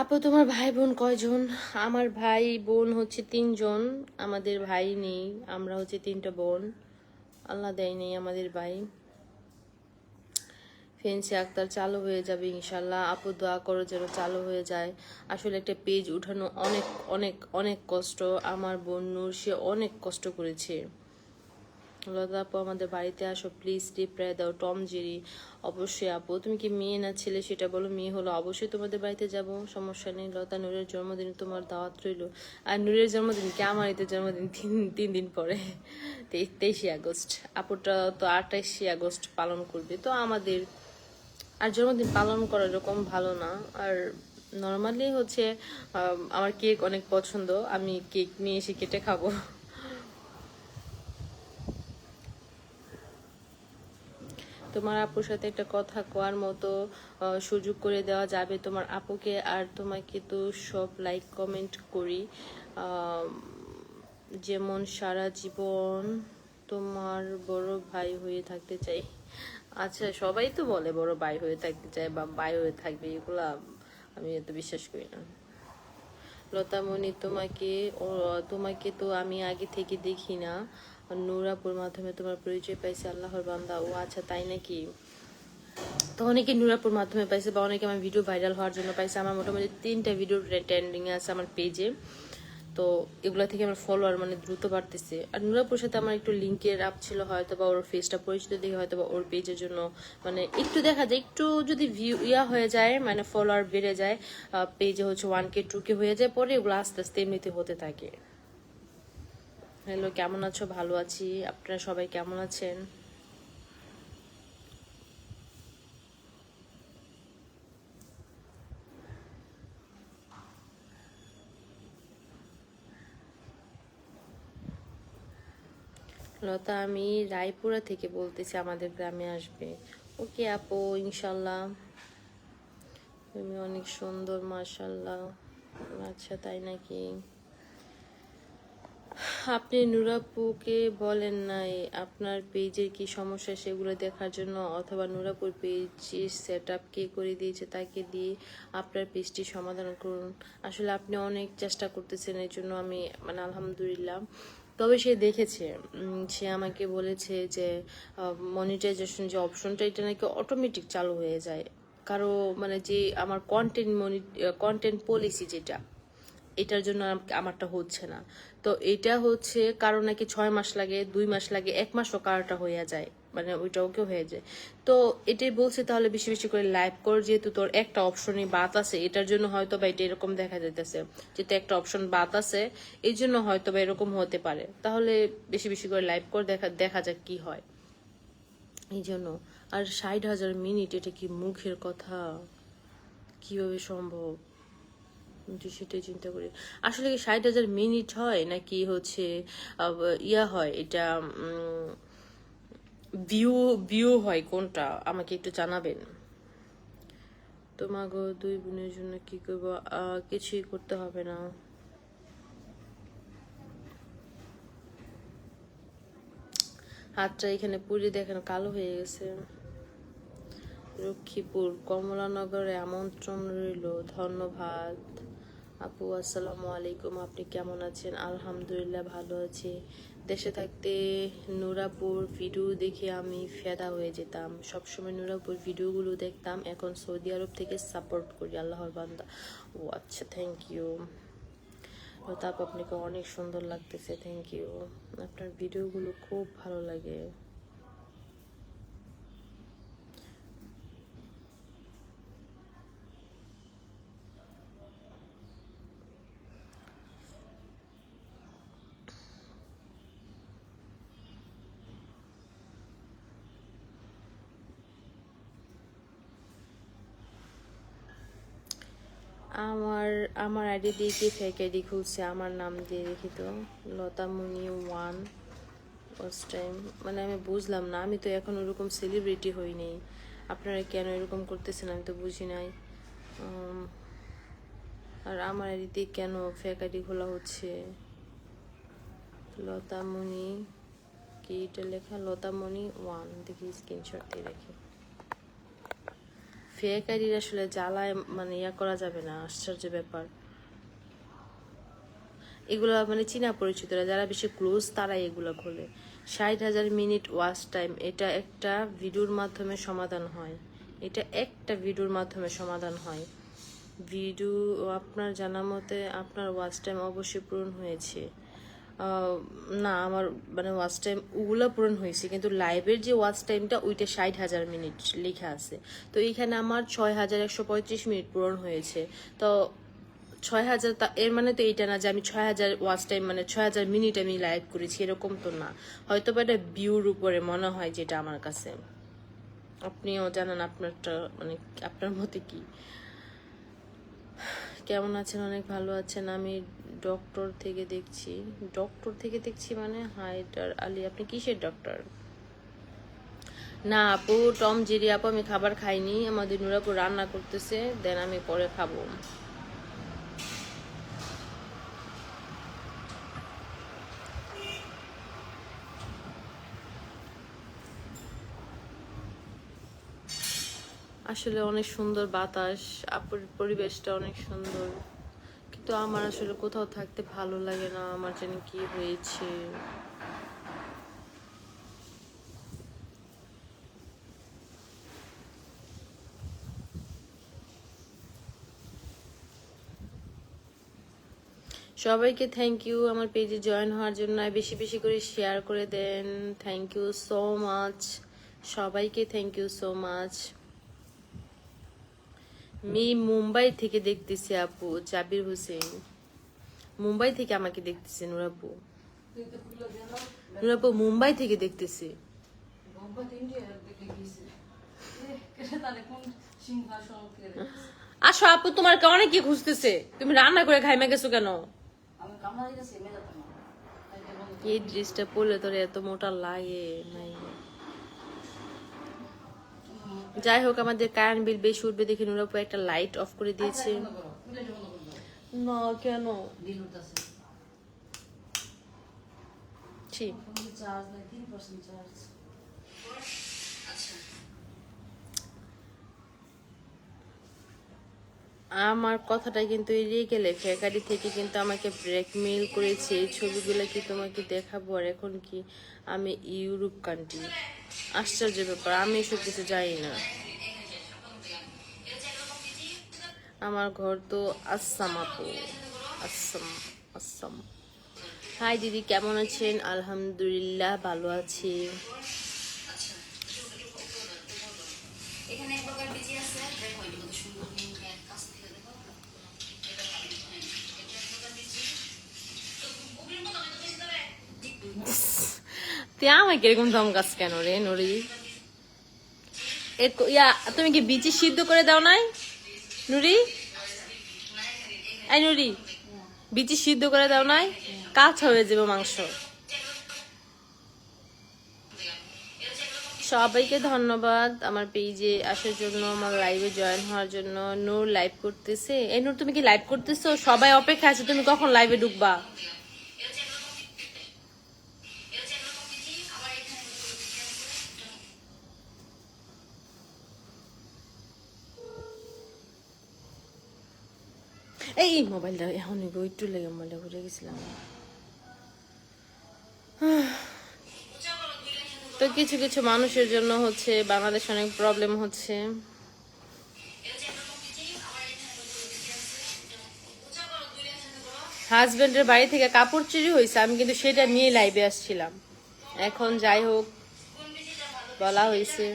আপু তোমার ভাই বোন কয়জন? আমার ভাই বোন হচ্ছে 3 জন। আমাদের ভাই নেই, আমরা হচ্ছে 3টা বোন। আল্লাহ দেয় নেই আমাদের ভাই। ফেন্সি আক্তার চালু হয়ে যাবে ইনশাল্লাহ। আপু দোয়া করো যেন চালু হয়ে যায়। আসলে একটা পেজ উঠানো অনেক অনেক অনেক কষ্ট। আমার বোন নূর, সে অনেক কষ্ট করেছে। লতা আপু আমাদের বাড়িতে আসো প্লিজ, রিপ্লাই দাও। টম জেরি, অবশ্যই আপু। তুমি কি মেয়ে না ছেলে সেটা বলো। মেয়ে হলো অবশ্যই তোমাদের বাড়িতে যাব, সমস্যা নেই। লতা, নূরের জন্মদিন তোমার দাওয়াত রইল। আর নূরের জন্মদিন কি, আমার ঈদের জন্মদিন 3 দিন পরে, 23শে আগস্ট। আপুটা তো 28শে আগস্ট পালন করবে। তো আমাদের আর জন্মদিন পালন করা এরকম ভালো না। আর নর্মালি হচ্ছে আমার কেক অনেক পছন্দ, আমি কেক নিয়ে এসে কেটে খাবো। তোমার আপুর সাথে একটা কথা কোয়ার মতো সুযোগ করে দেওয়া যাবে তোমার আপুকে? আর তোমাকে তো সব লাইক কমেন্ট করি, আহ, যেমন সারা জীবন তোমার বড় ভাই হয়ে থাকতে চাই। আচ্ছা, সবাই তো বলে বড় ভাই হয়ে থাকতে চায় বা ভাই হয়ে থাকবে, এগুলা আমি এত বিশ্বাস করি না। লতামণি, তোমাকে তো আমি আগে থেকে দেখি না, নূরাপুর মাধ্যমে তোমার পরিচয় পাইছি। আল্লাহর বান্দা। ও আচ্ছা, তাই নাকি? তো অনেকে নূরাপুর মাধ্যমে পাইছে, বা অনেকে আমার ভিডিও ভাইরাল হওয়ার জন্য পাইছে। আমার মোটামুটি 3টা ভিডিও ট্রেন্ডিং আছে আমার পেজে। তো এগুলা থেকে আমার ফলোয়ার মানে দ্রুত বাড়তেছে। আর নূরাপুর সাথে আমার একটু লিঙ্কের আপ ছিল, হয়তো বা ওর ফেসটা পরিচিত দেখে হয়তো বা ওর পেজের জন্য মানে একটু দেখা যায়, একটু যদি ভিউ হয়ে যায়, মানে ফলোয়ার বেড়ে যায়, পেজে হচ্ছে 1K 2K হয়ে যায়, পরে এগুলো আস্তে আস্তে এমনিতে হতে থাকে। হ্যালো, কেমন আছো? ভালো আছি, আপনারা সবাই কেমন আছেন? লতা, আমি রায়পুরা থেকে বলতেছি, আমাদের গ্রামে আসবে। ওকে আপু, ইনশাল্লাহ। তুমি অনেক সুন্দর, মাশাল্লাহ। আচ্ছা, তাই নাকি? আপনি নুরাপুকে বলেন নাই আপনার পেজের কি সমস্যা সেগুলো দেখার জন্য, অথবা নুরাপুর পেজের সেট আপ কে করে দিয়েছে তাকে দিয়ে আপনার পেজটি সমাধান করুন। আসলে আপনি অনেক চেষ্টা করতেছেন, এর জন্য আমি মানে আলহামদুলিল্লাহ। তবে সে দেখেছে, সে আমাকে বলেছে যে মনিটাইজেশন যে অপশনটা, এটা নাকি অটোমেটিক চালু হয়ে যায়। কারো মানে যে আমার কন্টেন্ট পলিসি যেটা, এটার জন্য আমারটা হচ্ছে না। তো এটা হচ্ছে কারো নাকি 6 মাস লাগে, 2 মাস লাগে, 1 মাসও কারোটা হয়ে যায়, মানে ওইটা ওকে হয়ে যায়। তো এটাই বলছে, তাহলে বেশি বেশি করে লাইভ কর, যেহেতু তোর একটা অপশনই বাদ আছে, এটার জন্য হয়তো বা এটা এরকম দেখা যাইতেছে, যেহেতু একটা অপশন বাদ আছে এই জন্য হয়তো বা এরকম হতে পারে। তাহলে বেশি বেশি করে লাইভ কর, দেখা দেখা যাক কি হয় এই জন্য। আর 60,000 মিনিট, এটা কি মুখের কথা? কিভাবে সম্ভব? কিন্তু সেটাই চিন্তা করি, আসলে কি 60,000 মিনিট হয় নাকি হচ্ছে হয় এটা, ভিউ ভিউ হয়, কোনটা আমাকে একটু জানাবেন। তোমাগো 2 বোনের জন্য কি করবো? কিছুই করতে হবে না। হাতটা এখানে পুড়ে দেখেন কালো হয়ে গেছে। লক্ষ্মীপুর কমলানগরে আমন্ত্রণ রইল। ধন্যবাদ আপু। আসসালামু আলাইকুম, আপনি কেমন আছেন? আলহামদুলিল্লাহ ভালো আছি। দেশে থাকতে নুরাপুর ভিডিও দেখে আমি ফেদা হয়ে যেতাম, সবসময় নুরাপুর ভিডিওগুলো দেখতাম, এখন সৌদি আরব থেকে সাপোর্ট করি, আল্লাহর বান্দা। ও আচ্ছা, থ্যাংক ইউ তাপ, আপনাকে অনেক সুন্দর লাগতেছে, থ্যাংক ইউ। আপনার ভিডিওগুলো খুব ভালো লাগে। আমার আমার আইডি দিয়ে কি ফেক আইডি খুলছে? আমার নাম দিয়ে দেখি তো, লতামণি 1 ফার্স্ট টাইম। মানে আমি বুঝলাম না, আমি তো এখন ওরকম সেলিব্রিটি হইনি, আপনারা কেন এরকম করতেছেন আমি তো বুঝি নাই। আর আমার আইডিতে কেন ফেক আইডি খোলা হচ্ছে? লতামণি কি এটা লেখা? লতামণি 1, দেখি স্ক্রিনশট দিয়ে রাখি। ফেক আইডির আসলে জ্বালায় মানে ইয়া করা যাবে না, আশ্চর্য ব্যাপার। এগুলো মানে চীনা পরিচিতরা যারা বেশি ক্লোজ তারাই এগুলো খোলে। 60,000 মিনিট ওয়াচ টাইম, এটা একটা ভিডিওর মাধ্যমে সমাধান হয়, এটা একটা ভিডিওর মাধ্যমে সমাধান হয়। ভিডিও আপনার জানা মতে আপনার ওয়াচ টাইম অবশ্যই পূরণ হয়েছে। না, আমার মানে ওয়াচ টাইম ওগুলো পূরণ হয়েছে, কিন্তু লাইভের যে ওয়াচ টাইমটা ওইটা 60,000 মিনিট লেখা আছে। তো এইখানে আমার 6,135 মিনিট পূরণ হয়েছে। তো 6,000, এর মানে তো এইটা না যে আমি 6,000 ওয়াচ টাইম মানে 6,000 মিনিট আমি লাইভ করেছি, এরকম তো না। হয়তো বা এটা ভিউর উপরে মনে হয় যেটা আমার কাছে। আপনিও জানান আপনারটা মানে আপনার মতে কি। কেমন আছেন? অনেক ভালো আছেন। আমি ডক্টর থেকে দেখছি। ডক্টর থেকে দেখছি মানে হায়দার আলী, আপনি কিসের ডক্টর? না আপু, টম জেরি আপু, আমি খাবার খাইনি, আমাদের নুরাপু রান্না করতেছে, দেন আমি পরে খাবো। আসলে অনেক সুন্দর বাতাস, আপুর পরিবেশটা অনেক সুন্দর, কিন্তু আমার আসলে কোথাও থাকতে ভালো লাগে না, আমার জানি কি হয়েছে। সবাইকে থ্যাংক ইউ আমার পেজে জয়েন হওয়ার জন্য, বেশি বেশি করে শেয়ার করে দেন। থ্যাংক ইউ সো মাচ সবাইকে, থ্যাংক ইউ সো মাচ। মি মুম্বাই থেকে দেখতেছি আপু, জাবির হোসেন মুম্বাই থেকে আমাকে দেখতেছে। নুরাপু, নুরাপু মুম্বাই থেকে দেখতেছে। আসো আপু, তোমার অনেকে খুঁজতেছে, তুমি রান্না করে খাইমা গেছো কেন? এই ড্রেসটা পরলে তোর এত মোটা লাগে নাই। যাই হোক, আমাদের কারেন্ট বিল বেশি উঠবে দেখে নুরাপু একটা লাইট অফ করে দিয়েছে। না কেন? আমার কথাটা কিন্তু এড়িয়ে গেলে, ফেকারি থেকে কিন্তু আমাকে ব্ল্যাকমেইল করেছে। এই ছবিগুলো কি তোমাকে দেখাবো? আর এখন কি আমি ইউরোপ কান্ট্রি? আশ্চর্য ব্যাপার, আমি এসব কিছু জানি না। আমার ঘর তো আসাম আপু, আসাম আসাম। হাই দিদি, কেমন আছেন? আলহামদুলিল্লাহ ভালো আছি। তুই আমাকে এরকম ধমকাস কেন রে নুরি? ইয়া, তুমি কি বিচি সিদ্ধ করে দাও নাই নুরি? এই নুরি, বিচি সিদ্ধ করে দাও নাই? কাঁচা হয়ে যাবে মাংস। সবাইকে ধন্যবাদ আমার পেজে আসার জন্য, আমার লাইভে জয়েন হওয়ার জন্য। নূর লাইভ করতেছে। এই নূর, তুমি কি লাইভ করতেছো? সবাই অপেক্ষা আছে, তুমি কখন লাইভে ঢুকবা? এই মোবাইলটা এখন একটু লেগে মোবাইলটা ঘুরে গেছিলাম। তো কিছু কিছু মানুষের জন্য হচ্ছে বাংলাদেশে অনেক প্রবলেম হচ্ছে। হাজবেন্ডের বাড়ি থেকে কাপড় চুরি হয়েছে, আমি কিন্তু সেটা নিয়ে লাইভে আসছিলাম। এখন যাই হোক, বলা হয়েছে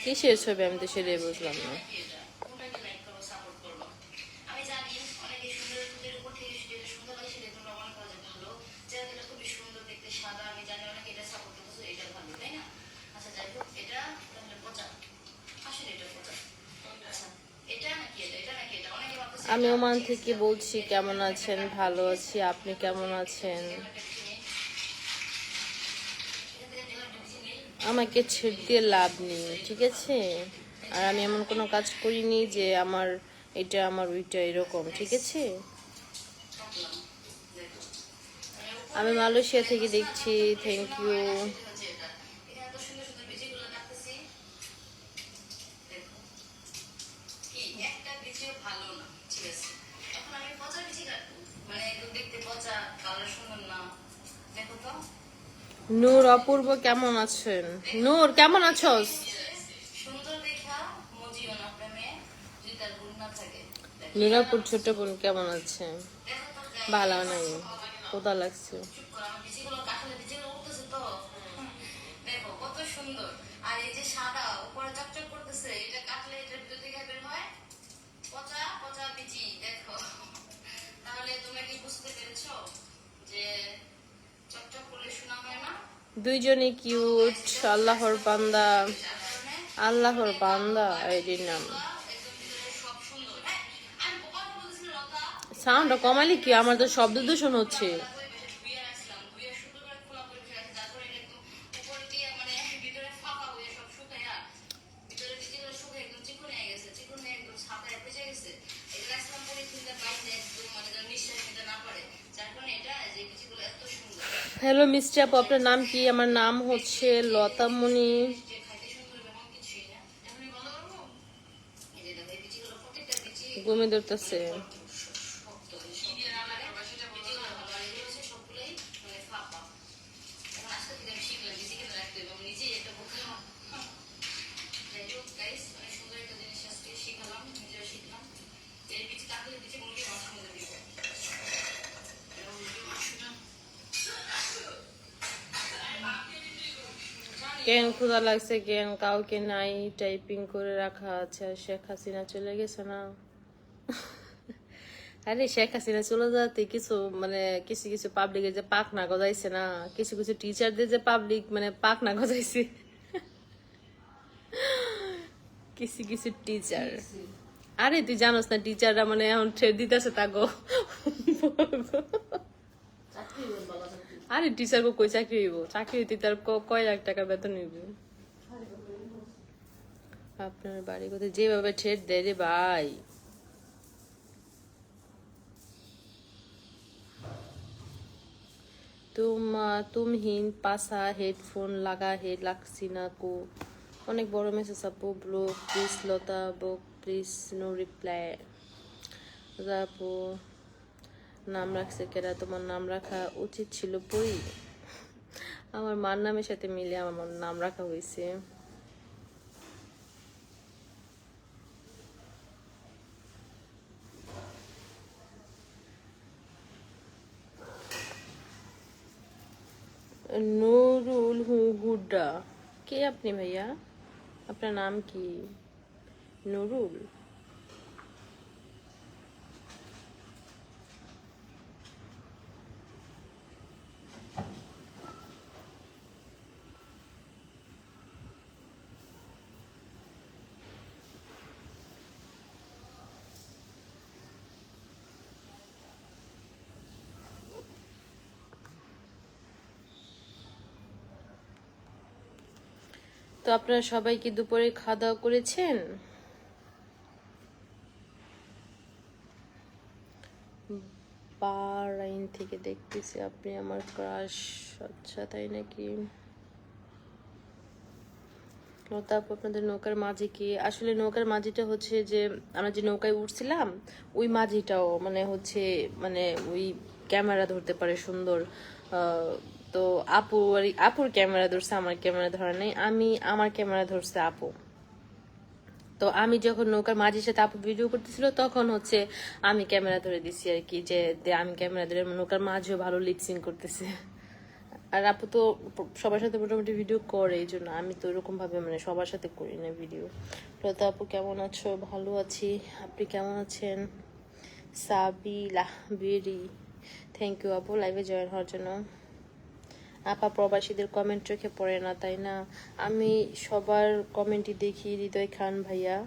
কিসের ছবি, আমি তো সেটাই বুঝলাম না। আমি ওমান থেকে বলছি, কেমন আছেন? ভালো আছি, আপনি কেমন আছেন? আমাকে ছেড়ে দিয়ে লাভ নেই, ঠিক আছে? আর আমি এমন কোনো কাজ করিনি যে আমার এটা আমার ওইটা এরকম, ঠিক আছে? আমি মালয়েশিয়া থেকে দেখছি, থ্যাংক ইউ। নূর অপূর্ব কেমন আছেন? নূর কেমন আছোস? নীলাপুর ছোট বোন কেমন আছে? ভালো নাই, কোথা লাগছে। দুইজনে কিউট, আল্লাহর বান্দা, আল্লাহর বান্দা এটির নাম। সাউন্ডটা কমালি কি? আমার তো শব্দ দূষণ হচ্ছে। হ্যালো মিস্টার আপু, আপনার নাম কি? আমার নাম হচ্ছে লতামণি। ঘুমে ধরতেছে। কেন ক্ষুধা লাগছে? কেন কাউকে নাই টাইপিং করে রাখা আছে? শেখ হাসিনা চলে গেছে না? আরে শেখ হাসিনা চলে যাতে কিছু মানে কিছু কিছু পাবলিকের যে পাক না গজাইছে না, কিছু কিছু টিচারদের যে পাবলিক মানে পাক না গজাইছে। কিছু কিছু টিচার, আরে তুই জানোস না টিচাররা মানে এখন ট্রেড দিতেছে তাগো। আরে টিচার কো কই চাকরি হইব? চাকরি হইতে তার কয় লাখ টাকা বেতন হইব? আপনার বাড়ি কোথায়? যেভাবে ঠেট দেয় রে ভাই। তুমহীন পাসা হেডফোন লাগা হে লাগছি না কো। অনেক বড় মেসেজ আপু। ব্লো প্লিজ লতা বো প্লিজ নো রিপ্লাই। আপু নাম রাখছে কেরা? তোমার নাম রাখা উচিত ছিল বই। আমার মার নামের সাথে মিলে আমার নাম রাখা হয়েছে। নুরুল হুডা। কে আপনি ভাইয়া? আপনার নাম কি? নুরুল? তো আপনারা সবাই কি দুপুরে খাওয়া দাওয়া করেছেন? বারাইন থেকে দেখতেছি আপনি আমার ক্রাশ। আচ্ছা তাই নাকি? লতা আপু আপনাদের নৌকার মাঝি কি? আসলে নৌকার মাঝিটা হচ্ছে যে আমরা যে নৌকায় উঠছিলাম ওই মাঝিটাও মানে হচ্ছে মানে ওই ক্যামেরা ধরতে পারে সুন্দর। তো আপুর ক্যামেরা ধরছে, আমার ক্যামেরা ধরা নেই। আমার ক্যামেরা ধরছে আপু। তো আমি যখন নৌকার মাঝির সাথে আপু ভিডিও করতেছিল তখন হচ্ছে আমি ক্যামেরা ধরে দিছি আর কি, যে আমি ক্যামেরা ধরে নৌকার মাঝিও ভালো লিপসিং করতেছে। আর আপু তো সবার সাথে মোটামুটি ভিডিও করে, এই জন্য আমি তো এরকম ভাবে মানে সবার সাথে করি না ভিডিও। লতা আপু কেমন আছো? ভালো আছি, আপনি কেমন আছেন? সাবিলা বেরি, থ্যাংক ইউ আপু লাইভে জয়েন হওয়ার জন্য। আপা প্রবাসীদের কমেন্ট চোখে পড়ে না তাই না? আমি সবার কমেন্টই দেখি। হৃদয় খান ভাইয়া,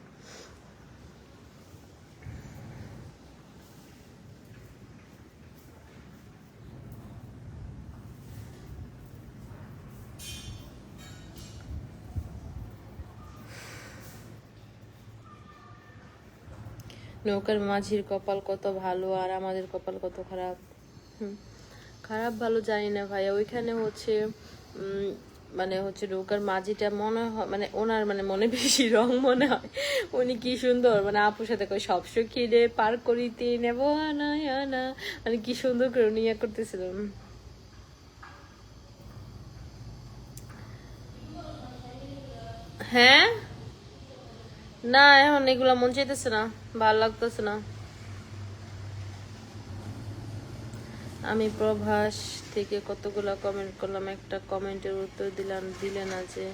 নৌকার মাঝির কপাল কত ভালো আর আমাদের কপাল কত খারাপ। খারাপ ভালো জানি না ভাইয়া, ওইখানে হচ্ছে মানে হচ্ছে নৌকার মাঝিটা মনে হয় মানে ওনার মানে মনে বেশি রং মনে হয়। উনি কি সুন্দর মানে আপুর সাথে কই সব সখী রে পার করিতে নেব আনা আনা, মানে কি সুন্দর করে উনি ইয়া করতেছিলেন। হ্যাঁ না, এখন এগুলা মন চাইতেছে না, ভালো লাগতেছে না। আমি প্রভাস থেকে কতগুলা কমেন্ট করলাম, একটা কমেন্টের উত্তর দিলে না যে।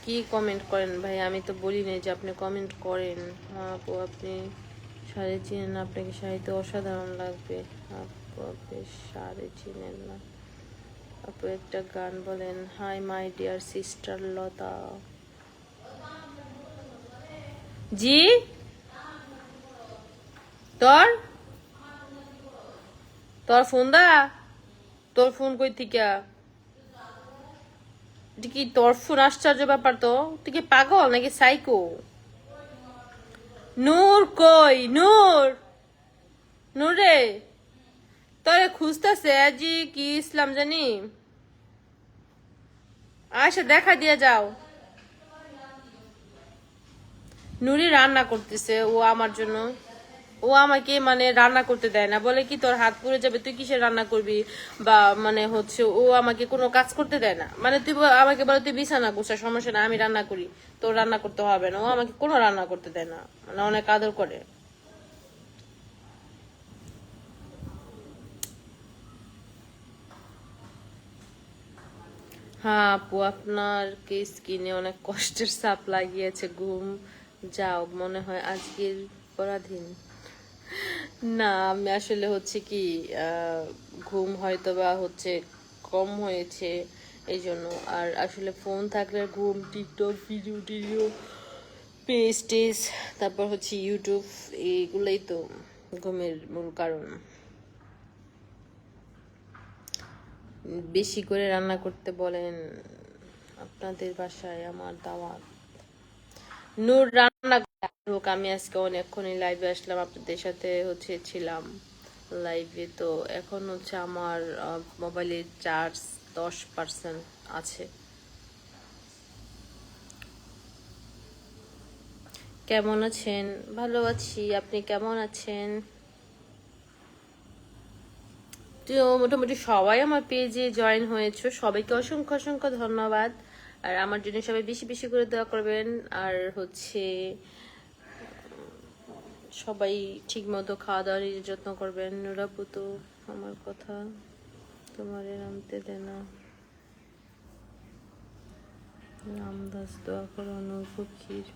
কি কমেন্ট করেন ভাই? আমি তো বলি নাই যে আপনি কমেন্ট করেন। হ্যাঁ আপু আপনি শাড়ি চিনেন, আপনাকে শাড়িতে অসাধারণ লাগবে। আপু আপনি শাড়ি চিনেন না? আপু একটা গান বলেন। হাই মাই ডিয়ার সিস্টার লতা। জি তোর তোর ফোন দা, তোর ফোন কই থেকে? এটা কি তোর ফোন? আশ্চর্য ব্যাপার তো, তুই কি পাগল নাকি সাইকো? নূর কই? নূর, নূরে তোরে খুঁজতেছে আজি কি ইসলাম জানি। আচ্ছা দেখা দিয়ে যাও। নুরি রান্না করতেছে ও আমার জন্য। ও আমাকে মানে রান্না করতে দেয় না, বলে কি তোর হাত পুড়ে যাবে, তুই কিসে রান্না করবি, বা মানে হচ্ছে ও আমাকে কোনো কাজ করতে দেয় না। মানে তুই আমাকে বলে তুই বিছানা গুছা, সমস্যা না আমি রান্না করি, তোর রান্না করতে হবে না। ও আমাকে কোনো রান্না করতে দেয় না, মানে অনেক আদর করে। হ্যাঁ আপু আপনার কে স্কিনে অনেক কষ্টের ছাপ লাগিয়েছে। ঘুম যাও মনে হয় আজকের পরাধীন। না আমি আসলে হচ্ছে কি ঘুম হয়তো বা হচ্ছে কম হয়েছে এই জন্য। আর আসলে ফোন থাকলে ঘুম, টিকটক ভিডিও টিডিও, পেজ টেজ, তারপর হচ্ছে ইউটিউব, এইগুলোই তো ঘুমের মূল কারণ। বেশি করে রান্না করতে বলেন আপনাদের বাসায়, আমার দাওয়াত। নূর রান্না হোক। আমি আজকে অনেকক্ষণই লাইভে আসলাম, আপনাদের সাথে হচ্ছে ছিলাম লাইভে। তো এখন হচ্ছে আমার মোবাইলের চার্জ 10% আছে। কেমন আছেন? ভালো আছি, আপনি কেমন আছেন? তো মোটামুটি সবাই আমার পেজে জয়েন হয়েছে, সবাইকে অসংখ্য অসংখ্য ধন্যবাদ। আর আমার জন্য সবাই বেশি বেশি করে দোয়া করবেন। আর হচ্ছে সবাই ঠিক মতো খাওয়া দাওয়ার যত্ন করবেন। নুরাপু তো আমার কথা তোমারে নামতে দে না। রামদাস দোয়া করো নৌপক্ষীর।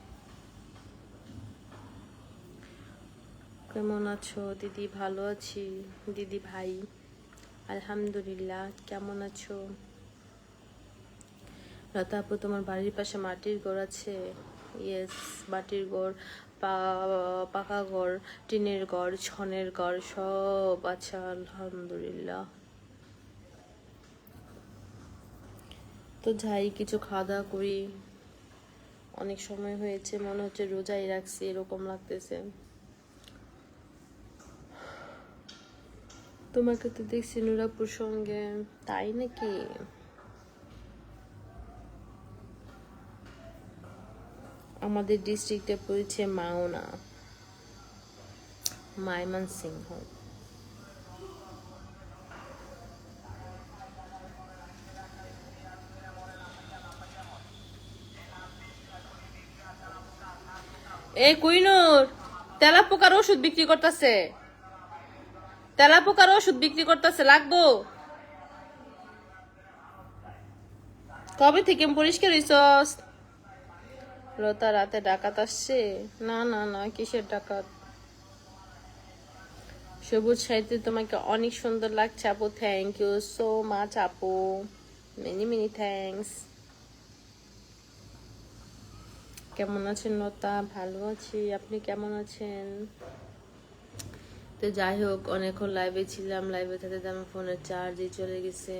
কেমন আছো দিদি? ভালো আছি দিদি ভাই, আলহামদুলিল্লাহ। কেমন আছো? লতা আপু তোমার বাড়ির পাশে মাটির ঘর আছে? ইয়েস, মাটির ঘর, পাকা ঘর, টিনের ঘর, ছনের ঘর সব আছে আলহামদুলিল্লাহ। তো যাই কিছু খাওয়া দাওয়া করি, অনেক সময় হয়েছে, মনে হচ্ছে রোজাই রাখছি এরকম লাগতেছে। তোমাকে তো দেখছি নুরাপুর সঙ্গে, তাই নাকি? আমাদের ডিস্ট্রিক্টে পড়েছে মাওনা, ময়মনসিংহ। এই কুইনুর, তেলাপোকার ওষুধ বিক্রি করতেছে, তেলাপোকার ওষুধ বিক্রি করতেছে, লাগবো? কবে থেকে পরিষ্কার হইছস? লতা, রাতে ডাকাত আসছে? না না না, কিসের ডাকাত? সবুজ সাহিত্যে তোমাকে অনেক সুন্দর লাগছে আপু, থ্যাংক ইউ সো মাচ আপু, মেনি মেনি থ্যাঙ্কস। কেমন আছেন লতা? ভালো আছি, আপনি কেমন আছেন? তো যাই হোক, অনেকক্ষণ লাইভে ছিলাম, লাইভে থাকতে আমার ফোনের চার্জই চলে গেছে।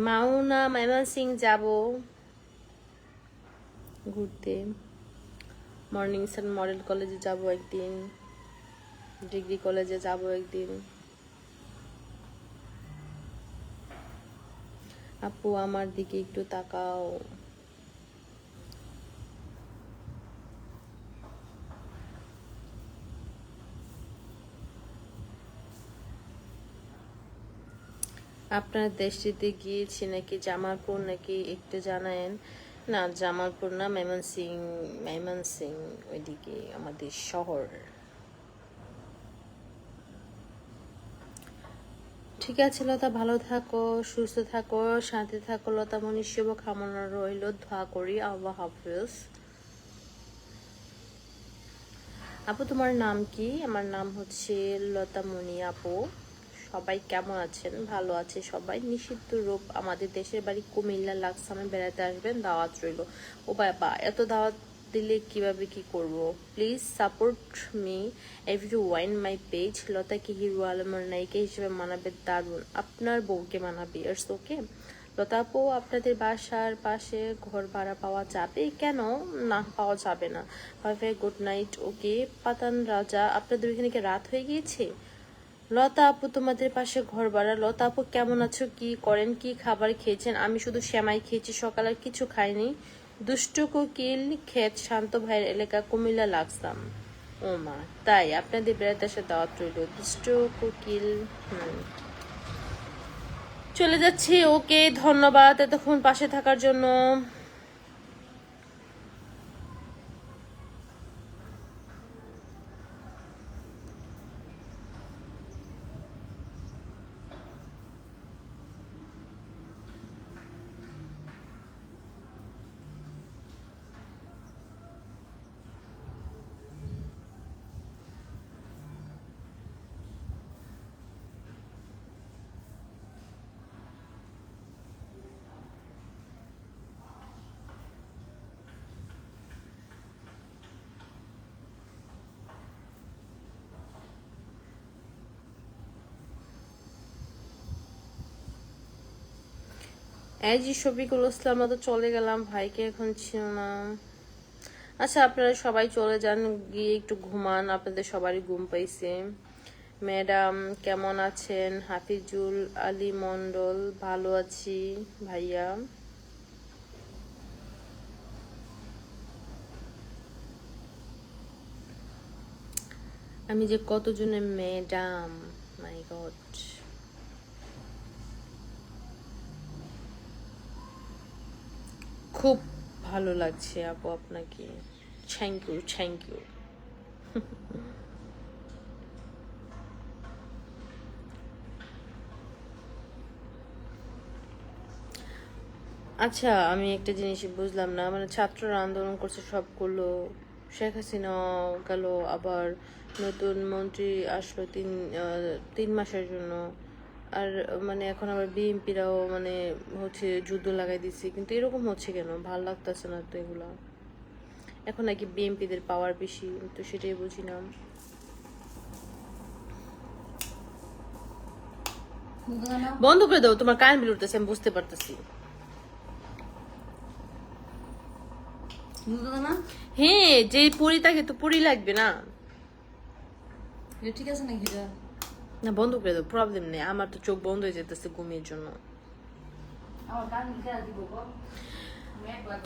মাওনা ময়মনসিং যাব ঘুরতে, মর্নিং সান মডেল কলেজে যাব একদিন, ডিগ্রি কলেজে যাব একদিন। আপু আমার দিকে একটু তাকাও। আপনার দেশটিতে গিয়েছি নাকি, জামালপুর নাকি একটু জানায়েন। না, জামালপুর না, ময়মনসিং, ময়মনসিং ওইদিকে আমাদের শহর। ঠিক আছে লতা, ভালো থাকো, সুস্থ থাকো, শান্তি থাকো লতা মনি, শুভ কামনা রইল, দোয়া করি। আল্লাহ হাফিজ। আপু তোমার নাম কি? আমার নাম হচ্ছে লতা মনি আপু। সবাই কেমন আছেন? ভালো আছে সবাই। নিষিদ্ধ রূপ, আমাদের দেশের বাড়ি কুমিল্লা, লাকসামে বেড়াতে আসবেন, দাওয়াত রইল। ও বাবা, এত দাওয়াত দিলে কিভাবে কি করব? Please support me everyone my page. লতাকে হিরো আলমের নায়িকা হিসেবে মানাবে, দারুণ। আপনার বউকে মানাবে, ইটস ওকে। লতা আপু, আপনাদের বাসার পাশে ঘর ভাড়া পাওয়া যাবে? কেন না, পাওয়া যাবে না? ভাবে গুড নাইট। ওকে পাতান রাজা, আপনাদের ওইখানে কি রাত হয়ে গিয়েছে? লতা আপু, তোমাদের পাশে ঘর ভাড়া। লতা আপু কেমন আছো, কি করেন, কি খাবার খেয়েছেন? আমি শুধু সেমাই খেয়েছি, সকালে আর কিছু খাইনি। দুষ্ট কোকিল ক্ষেত, শান্ত ভাইয়ের এলাকা, কুমিল্লা, লাগসাম। ও মা, তাই? আপনাদের বেড়াতে আসে, দাওয়াত রইল। দুষ্ট কোকিল, চলে যাচ্ছি। ওকে, ধন্যবাদ এতক্ষণ পাশে থাকার জন্য। এই যে শফিকুল ইসলাম, তো চলে গেলাম, ভাইকে এখন ছিল না। আচ্ছা, আপনারা সবাই চলে যান, গিয়ে একটু ঘুমান, আপনাদের সবারই ঘুম পাইছে। ম্যাডাম কেমন আছেন? হাফিজুল আলী মন্ডল, ভালো আছি ভাইয়া। আমি যে কতজনের ম্যাডাম, মাই গড। খুব ভালো লাগছে আপু আপনাকে, থ্যাংক ইউ, থ্যাংক ইউ। আচ্ছা, আমি একটা জিনিস বুঝলাম না, মানে ছাত্ররা আন্দোলন করছে সবগুলো, শেখ হাসিনা গেল, আবার নতুন মন্ত্রী আসলো 3 মাসের জন্য, আর মানে এখন আবার বিএনপিরাও মানে হচ্ছে যুদ্ধ লাগাই দিচ্ছে, কিন্তু এরকম হচ্ছে কেন? ভাল লাগতেছে না তো এগুলা। এখন নাকি বিএনপিদের পাওয়ার বেশি, তো সেটাই বুঝি না। দুধ না বন্ধ করে দাও, তোমার কারেন্ট বিল উঠতেছে, আমি বুঝতে পারতেছি। দুধ না হ্যাঁ, যে পরি তাকে তো পরি লাগবে না। এটা ঠিক আছে নাকি এটা না বন্ধ করে দাও, প্রবলেম নেই, আমার তো চোখ বন্ধ হয়ে যেতেছে ঘুমের জন্য। আমার কান দিকে দিব গো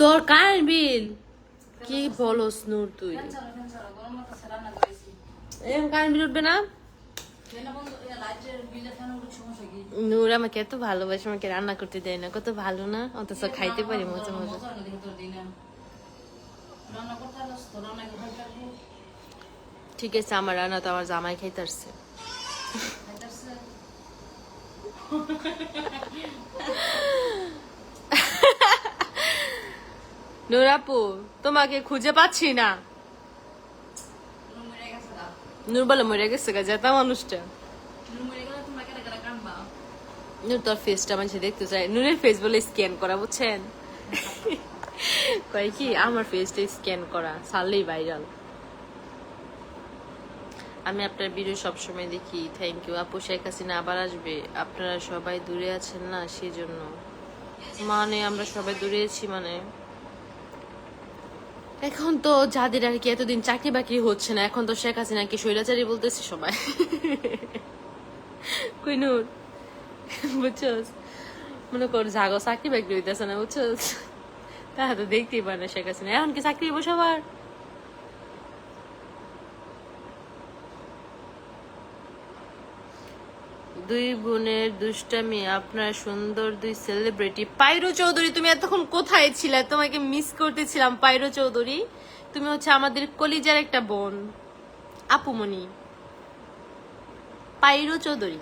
তোর কারেন্ট বিল কি বলস নূর তুই? ফ্যান চালাও গরম মতো রান্না করেছি এরকম কারেন্ট বিল উঠবে না? ফ্যান বন্ধ এটা লাইটের বিলের ফ্যান উঠে সমস্যা কি নূর আমাকে এত ভালোবাসে, আমাকে রান্না করতে দেয় না, কত ভালো না, অথচ খাইতে পারি মজা মজা। মজা না দেখে তোর দিনা রান্না করতে হলো তো রান্না করে খাইতে ঠিক আছে, আমার রান্না তো আমার জামাই খাইতে আসছে। খাইতেছে নূর আপু, তোমাকে খুঁজে পাচ্ছি না। মরে গেছে না নূর বলে মরে গেছে গা জেতা মানুষটা। মরে গেলে তোমরা কেন কেন কানবা নূর তোর ফেসটা মানুষ দেখতে চাই, নূরের ফেস বলে স্ক্যান করা, বুঝছেন? কয় কি আমার ফেসটা স্ক্যান করা, ছাড়লেই ভাইরাল। আমি আপনার ভিডিও সবসময় দেখি, থ্যাংক ইউ আপু। শেখ হাসিনা আবার আসবে, আপনারা সবাই দূরে আছেন না সেজন্য। মানে আমরা সবাই দূরে আছি মানে এখন তো যাদের আর কি এতদিন চাকরি বাকরি হচ্ছে না, এখন তো শেখ হাসিনাকে স্বৈরাচারী বলতেছে সবাই। কই নূর, বুঝছস? মনে কর জাগো চাকরি বাকরি হইতেছে না, বুঝছস? তাহা তো দেখতেই পারে না শেখ হাসিনা, এখন কি চাকরি হইব সবার? দুই বোনের দুষ্টামি, আপনার সুন্দর দুই সেলিব্রিটি। পাইরো চৌধুরী, তুমি এতক্ষণ কোথায় ছিলে? তোমাকে মিস করতেছিলাম পাইরো চৌধুরী। তুমি হচ্ছে আমাদের কলিজার একটা বোন, আপুমনি পাইরো চৌধুরী।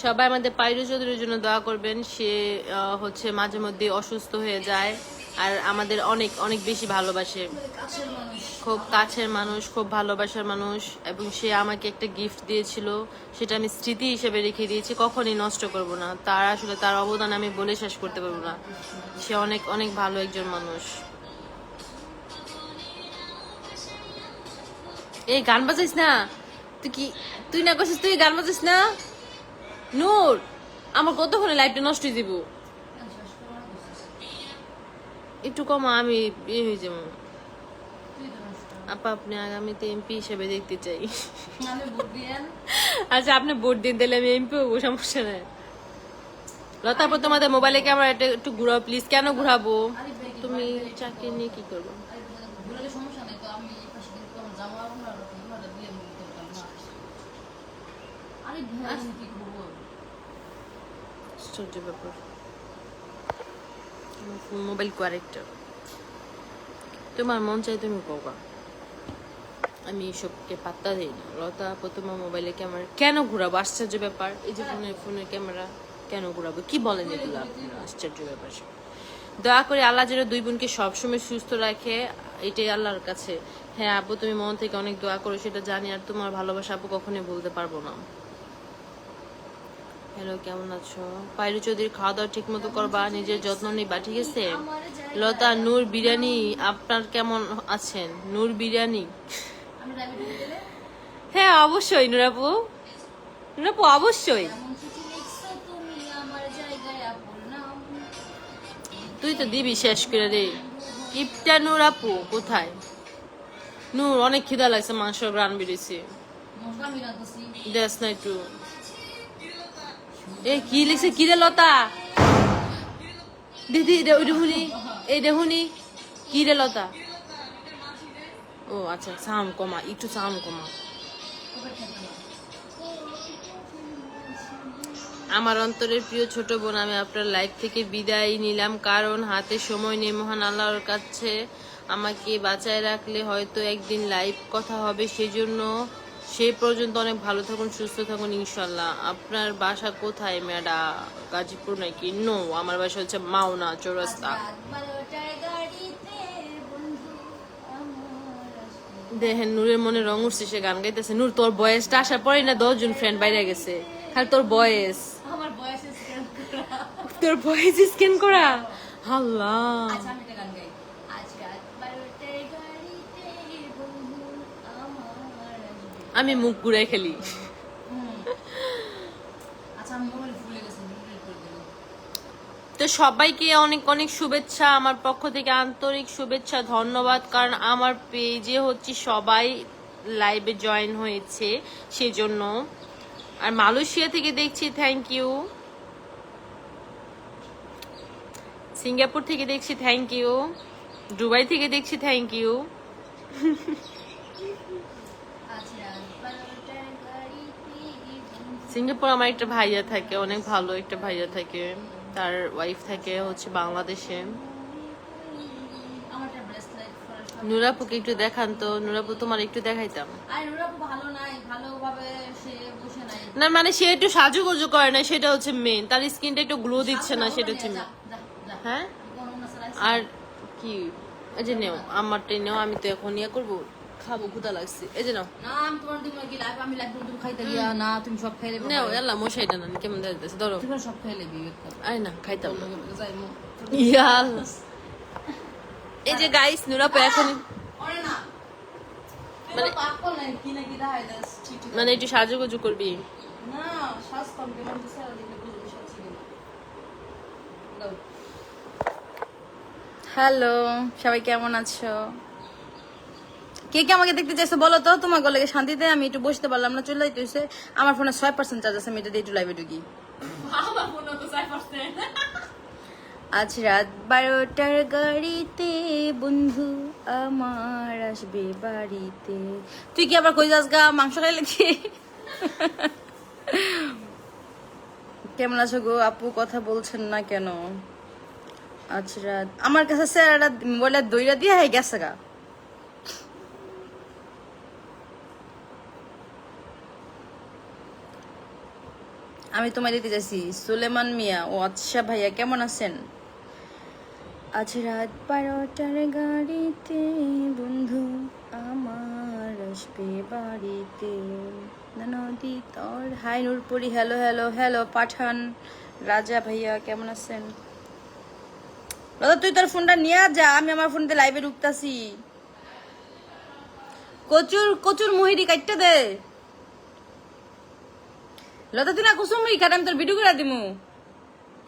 সবাই আমাদের পাইরো চৌধুরীর জন্য দোয়া করবেন। সে হচ্ছে মাঝে মধ্যে অসুস্থ হয়ে যায়, আর আমাদের অনেক অনেক বেশি ভালোবাসে, কাছের মানুষ খুব কাছের মানুষ, খুব ভালোবাসার মানুষ। এবং সে আমাকে একটা গিফট দিয়েছিল, সেটা আমি স্মৃতি হিসেবে রেখে দিয়েছি, কখনই নষ্ট করব না। তার আসলে তার অবদান আমি বলে শেষ করতে পারবো না। সে অনেক অনেক ভালো একজন মানুষ। এই গান বাজাইস না তুই, কি তুই না করছিস? তুই গান বাজাইস না নূর, আমার কতক্ষণে লাইফটা নষ্ট হয়ে দিব। একটু কম, আমি বিয়ে হয়ে যাবো। আপা আপনি আগামীতে এমপি হিসেবে দেখতে চাই। আমি ভোট দিয়েন আচ্ছা আপনি ভোট দিন, তাহলে আমি এমপি হবো, সমস্যা নাই। লতা আপু, তোমাদের মোবাইলে ক্যামেরা একটু ঘুরাও প্লিজ। কেন ঘুরাবো? তুমি চাকরি নিয়ে কি করবো? ঘুরে সমস্যা নেই তো আমি এই পাশে কিন্তু আমার জামা ওনারা দিয়ে আমি করতাম না আরে ভাই কি করবো আশ্চর্য ব্যাপার, মোবাইল কোয়ারেক্টার। তোমার মন চাই তুমি কবা, আমি এসবকে পাত্তা দিই না। লতা আপু, তোমার মোবাইলে ক্যামেরা কেন ঘুরাবো? আশ্চর্য ব্যাপার। এই যে ফোনের ক্যামেরা কেন ঘুরাবো? কি বলেন এগুলো আপনারা? আশ্চর্য ব্যাপার। দয়া করে আল্লাহ যেন দুই বোনকে সবসময় সুস্থ রাখে, এটাই আল্লাহর কাছে। হ্যাঁ আপু, তুমি মন থেকে অনেক দোয়া করো, সেটা জানি, আর তোমার ভালোবাসা আপু কখনোই ভুলতে পারবো না। হ্যালো, কেমন আছো? পাইরু চৌধুরী, খাওয়া দাওয়া ঠিক মতো করবা, নিজের যত্ন নিবা, ঠিক আছে? লতা, নূর বিরিয়ানি আপনার কেমন আছেন? নূর বিরিয়ানি, আমি ডায়াবেটিস দিলে হ্যাঁ অবশ্যই নুরাপু, নুরাপু অবশ্যই। এমন চিঠি লিখছো তুমি আমার জায়গায় আপন নাম তুই তো দিবি শেষ করে রে। কিপটা নুরাপু কোথায়? নূর, অনেক খিদা লাগছে, মাংস রান বেরিয়েছে, মশলা আমি রাখছি দেশ না একটু। এ কি লিখছে? কি রে লতা? দিদি দেখুনি, এই দেখুনি কি রে লতা? ও আচ্ছা, সাউন্ড কমা, একটু সাউন্ড কমা। আমার অন্তরের প্রিয় ছোট বোন, আমি আপনার লাইফ থেকে বিদায় নিলাম, কারণ হাতে সময় নেই। মহান আল্লাহর কাছে আমাকে বাঁচায় রাখলে হয়তো একদিন লাইভ কথা হবে, সেজন্য সেই পর্যন্ত অনেক ভালো থাকুন, সুস্থ থাকুন ইনশাল্লাহ। আপনার বাসা কোথায় ম্যাডা? গাজীপুর নাকি? নো, আমার বাসা হচ্ছে মাওনা চৌরাস্তা। দেখেন নূরের মনে রং উঠছে, সে গান গাইতেছে। নূর, তোর বয়সটা আসার পরেই না 10 জন ফ্রেন্ড বাইরে গেছে, খালি তোর বয়স, আমার বয়স স্ক্যান করা তোর বয়স স্ক্যান করা। আল্লাহ, আচ্ছা আমি একটা গান গাই আজ রাত 12টায় গাড়িতে বন্ধু আমার আসবে আমি মুখ ঘুরাই খেলি। আমি মোবাইল ভুলে গেছি ডিলিট করে দিলাম। তো সবাইকে অনেক অনেক শুভেচ্ছা আমার পক্ষ থেকে, আন্তরিক শুভেচ্ছা, ধন্যবাদ। কারণ আমার পেজে হচ্ছে সবাই লাইভে জয়েন হয়েছে সেজন্য। আর মালয়েশিয়া থেকে দেখছি, থ্যাংক ইউ। সিঙ্গাপুর থেকে দেখছি, থ্যাংক ইউ। দুবাই থেকে দেখছি, থ্যাংক ইউ। আচ্ছা, বারোটার গাড়িতে সিঙ্গাপুর আমার একটা ভাইয়া থাকে, অনেক ভালো একটা ভাইয়া থাকে, তার ওয়াইফ থাকে হচ্ছে বাংলাদেশে। আমারটা ব্রেসলেট পরা সব। নুরাপুকে একটু দেখান তো, নুরাপু তোমার একটু দেখাইতাম। আর নুরাপু ভালো নাই, ভালোভাবে সে বসে নাই। না মানে সে একটু সাজুগুজু করে না, সেটা হচ্ছে মেন। তার স্কিনটা একটু গ্লো দিচ্ছে না, সেটা হচ্ছে যা, main। যা, যা। হ্যাঁ কোনো না ছাড়াই আর কি, এই যে নেও আমারটাই নেও, আমি তো এখন ইয়ে করবো, খাবো, ক্ষুধা লাগছে, এই যে নাও না আমি তোমার দিব কি লাইভ, আমি লাইভ তুমি খাইতে গিয়া না, তুমি সব খাইলে নেও, এল্লা মশাইটা না কেমন দেখতেছে, ধরো। তুমি সব খাইলে বিয়ে আয় না, খাইতাম না। যাই মো ইয়াল। এই যে গাইস, নুরাপু এখন ওরে না মানে- মানে পাপ করলেন কি না কি দেখাই দাস ঠিক ঠিক মানে একটু সাজুগুজু করবি। না শ্বাস কম কেমন দিছে আর দিলে বুঝবি সব ছিল দাও। হ্যালো সবাই কেমন আছো? কে কে আমাকে দেখতে চাইছো বলো তো, তোমার গলে শান্তিতে আমি একটু বসতে পারলাম না, চলে যাইতেছে। আমার ফোনে 6% চার্জ আছে, আমি এটা দিয়ে একটু লাইভে ঢুকি। আজ রাত 12টার গাড়িতে বন্ধু আমার আসবে বাড়িতে। তুই কি আবার কই যাস গা, মাংস খাইলে কি? কেমন আছো গো আপু, কথা বলছেন না কেন? আজ রাত আমার কাছে স্যার বলে দইরা দিয়ে গেছে গা। আমি তোমায় দিতে চাইছি সুলেমান মিয়া। ও আচ্ছা ভাইয়া কেমন আছেন? আজ রাত 12টার গাড়িতে বন্ধু আমার আসবে বাড়িতে, নদী তোর। হাই নূরপুরি, হ্যালো হ্যালো হ্যালো পাঠান রাজা ভাইয়া কেমন আছেন? দাদা তুই তোর ফোনটা নিয়ে যা, আমি আমার ফোনতে লাইভে ঢুকতাছি। কচুর কচুর মুহিরি কাটতে দে লতা, তুই না কুসুম মুহি কাট, আমি তোর ভিডিও করে দিমু।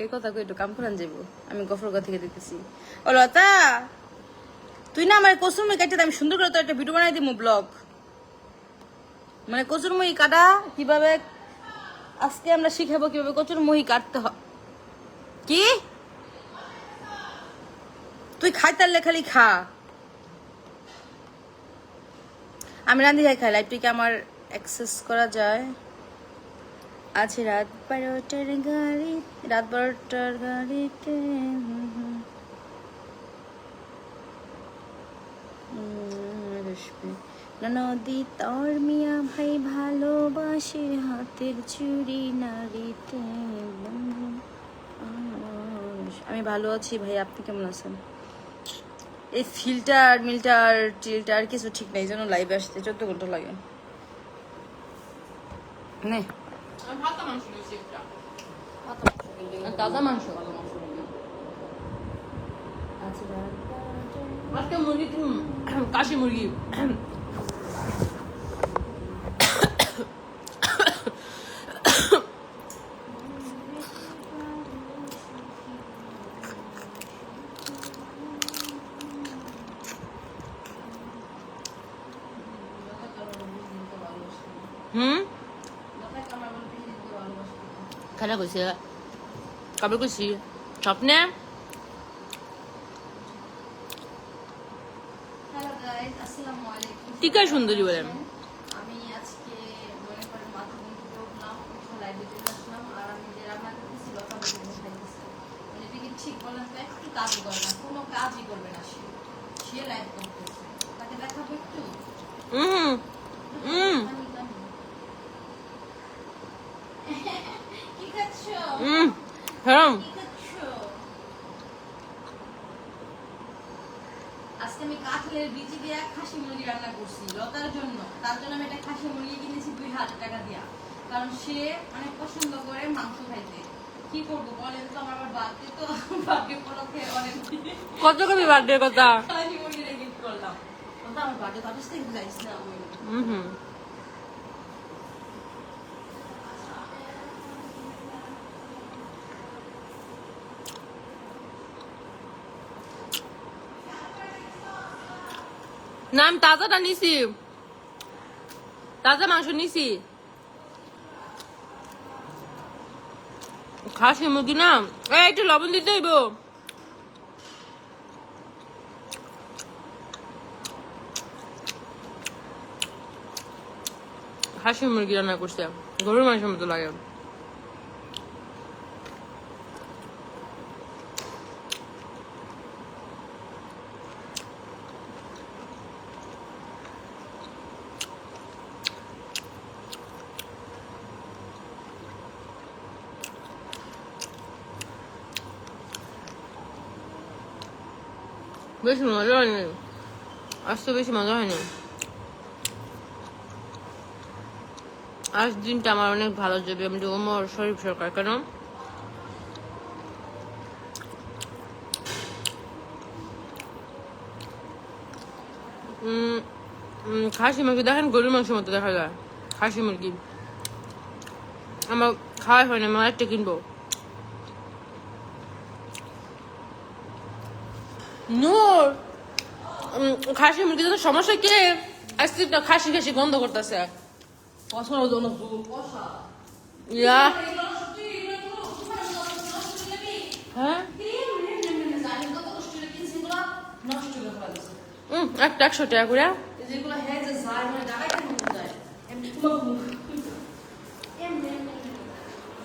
এই কথা কই একটু কাম করান যাবো, আমি গফরগা থেকে দিতেছি। ও লতা তুই না আমার কচুর মুহি কাটতে দে, আমি সুন্দর করে তোর একটা ভিডিও বানাই দিমু, ব্লগ। মানে কচুর মুহি কাটা কিভাবে, আজকে আমরা শিখাবো কিভাবে কচুর মুহি কাটতে হয়। কি তুই খাইতারলে খালি খা, আমি রান্ধি খাই লাইভ থেকে আমার অ্যাক্সেস করা যায়। আছে রাত 12টার গাড়ি, রাত 12টার গাড়িতে নদী তোর মিয়া ভাই ভালোবাসে হাতের চুরি নারীতে বন্ধু। আমি ভালো আছি ভাই, আপনি কেমন আছেন? এই ফিল্টার মিল্টার টিল্টার কিছু ঠিক নেই, যেন লাইভে আসতে 14 ঘন্টা লাগে। নে তাজা মাংস আজকে মুরগি, কাশি মুরগি। খারাপ হয়েছে, কবে করছি স্বপ্নে। হ্যালো গাইস, আসসালামু আলাইকুম। টিকা সুন্দরী বলেন। আমি আজকে মনে করেন মাথা ঘুমতে উঠলাম, উঠে লাইভে চলে আসলাম। আর আমি যে রান্না করতেছি লতা বলে খাইতেছি, মানে এটা কি ঠিক বলেন তো? একটু কাজ করে না, কোনো কাজই করবে না সে, সে লাইভ করতেছে, তাকে দেখাবো একটু। কি খাচ্ছো? হ্যাঁ কি খাচ্ছো? আজকে আমি কাঁঠালের বিচি দিয়ে খাসি মুরগি রান্না করছি লতার জন্য। তার জন্য আমি একটা খাসি মুরগি কিনেছি 2000 টাকা দিয়া, কারণ সে অনেক পছন্দ করে মাংস খাইতে। কি করবো বলেন তো, আমার আবার বার্থডে, তো বার্থডে উপলক্ষে অনেক কত কবি বার্থডে কথা। খাসি মুরগিটা গিফট করলাম। ওটা আমার বার্থডে, তার থেকে যাইস না আমি। না আমি তাজাটা নিছি, তাজা মাংস নিছি। খাসি মুরগি না, এই একটু লবণ দিতে হইব। খাসি মুরগি রান্না করছে, গরুর মাংসের মতো লাগে। বেশি মজা হয়নি, আজ তো বেশি মজা হয়নি। আজ দিনটা আমার অনেক ভালো যাবে। আমি ওমর শরীফ সরকার কেন খাসি মুরগি দেখেন গরুর মাংসের মতো দেখা যায়। খাসি মুরগি আমার খাওয়াই হয় না, আমি একটা কিনবো। নূর খাসি মুরগি তো সমস্যা কি, আজকে খাসি খাসি গন্ধ করতেছে। ইয়া হ্যাঁ একটা 100 টাকা করে।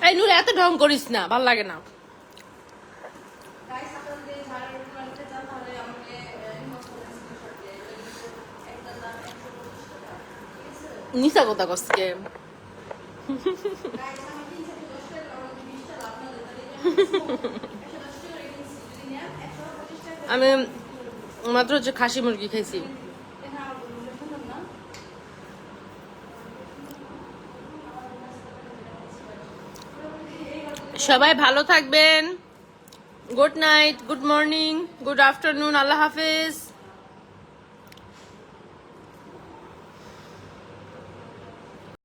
এই নূর এত ঢং করিস না, ভাল লাগে না। নিশা কথা কসকে আমি মাত্র হচ্ছে খাসি মুরগি খাইছি। সবাই ভালো থাকবেন। Good night, good morning, good afternoon, আল্লাহ হাফেজ।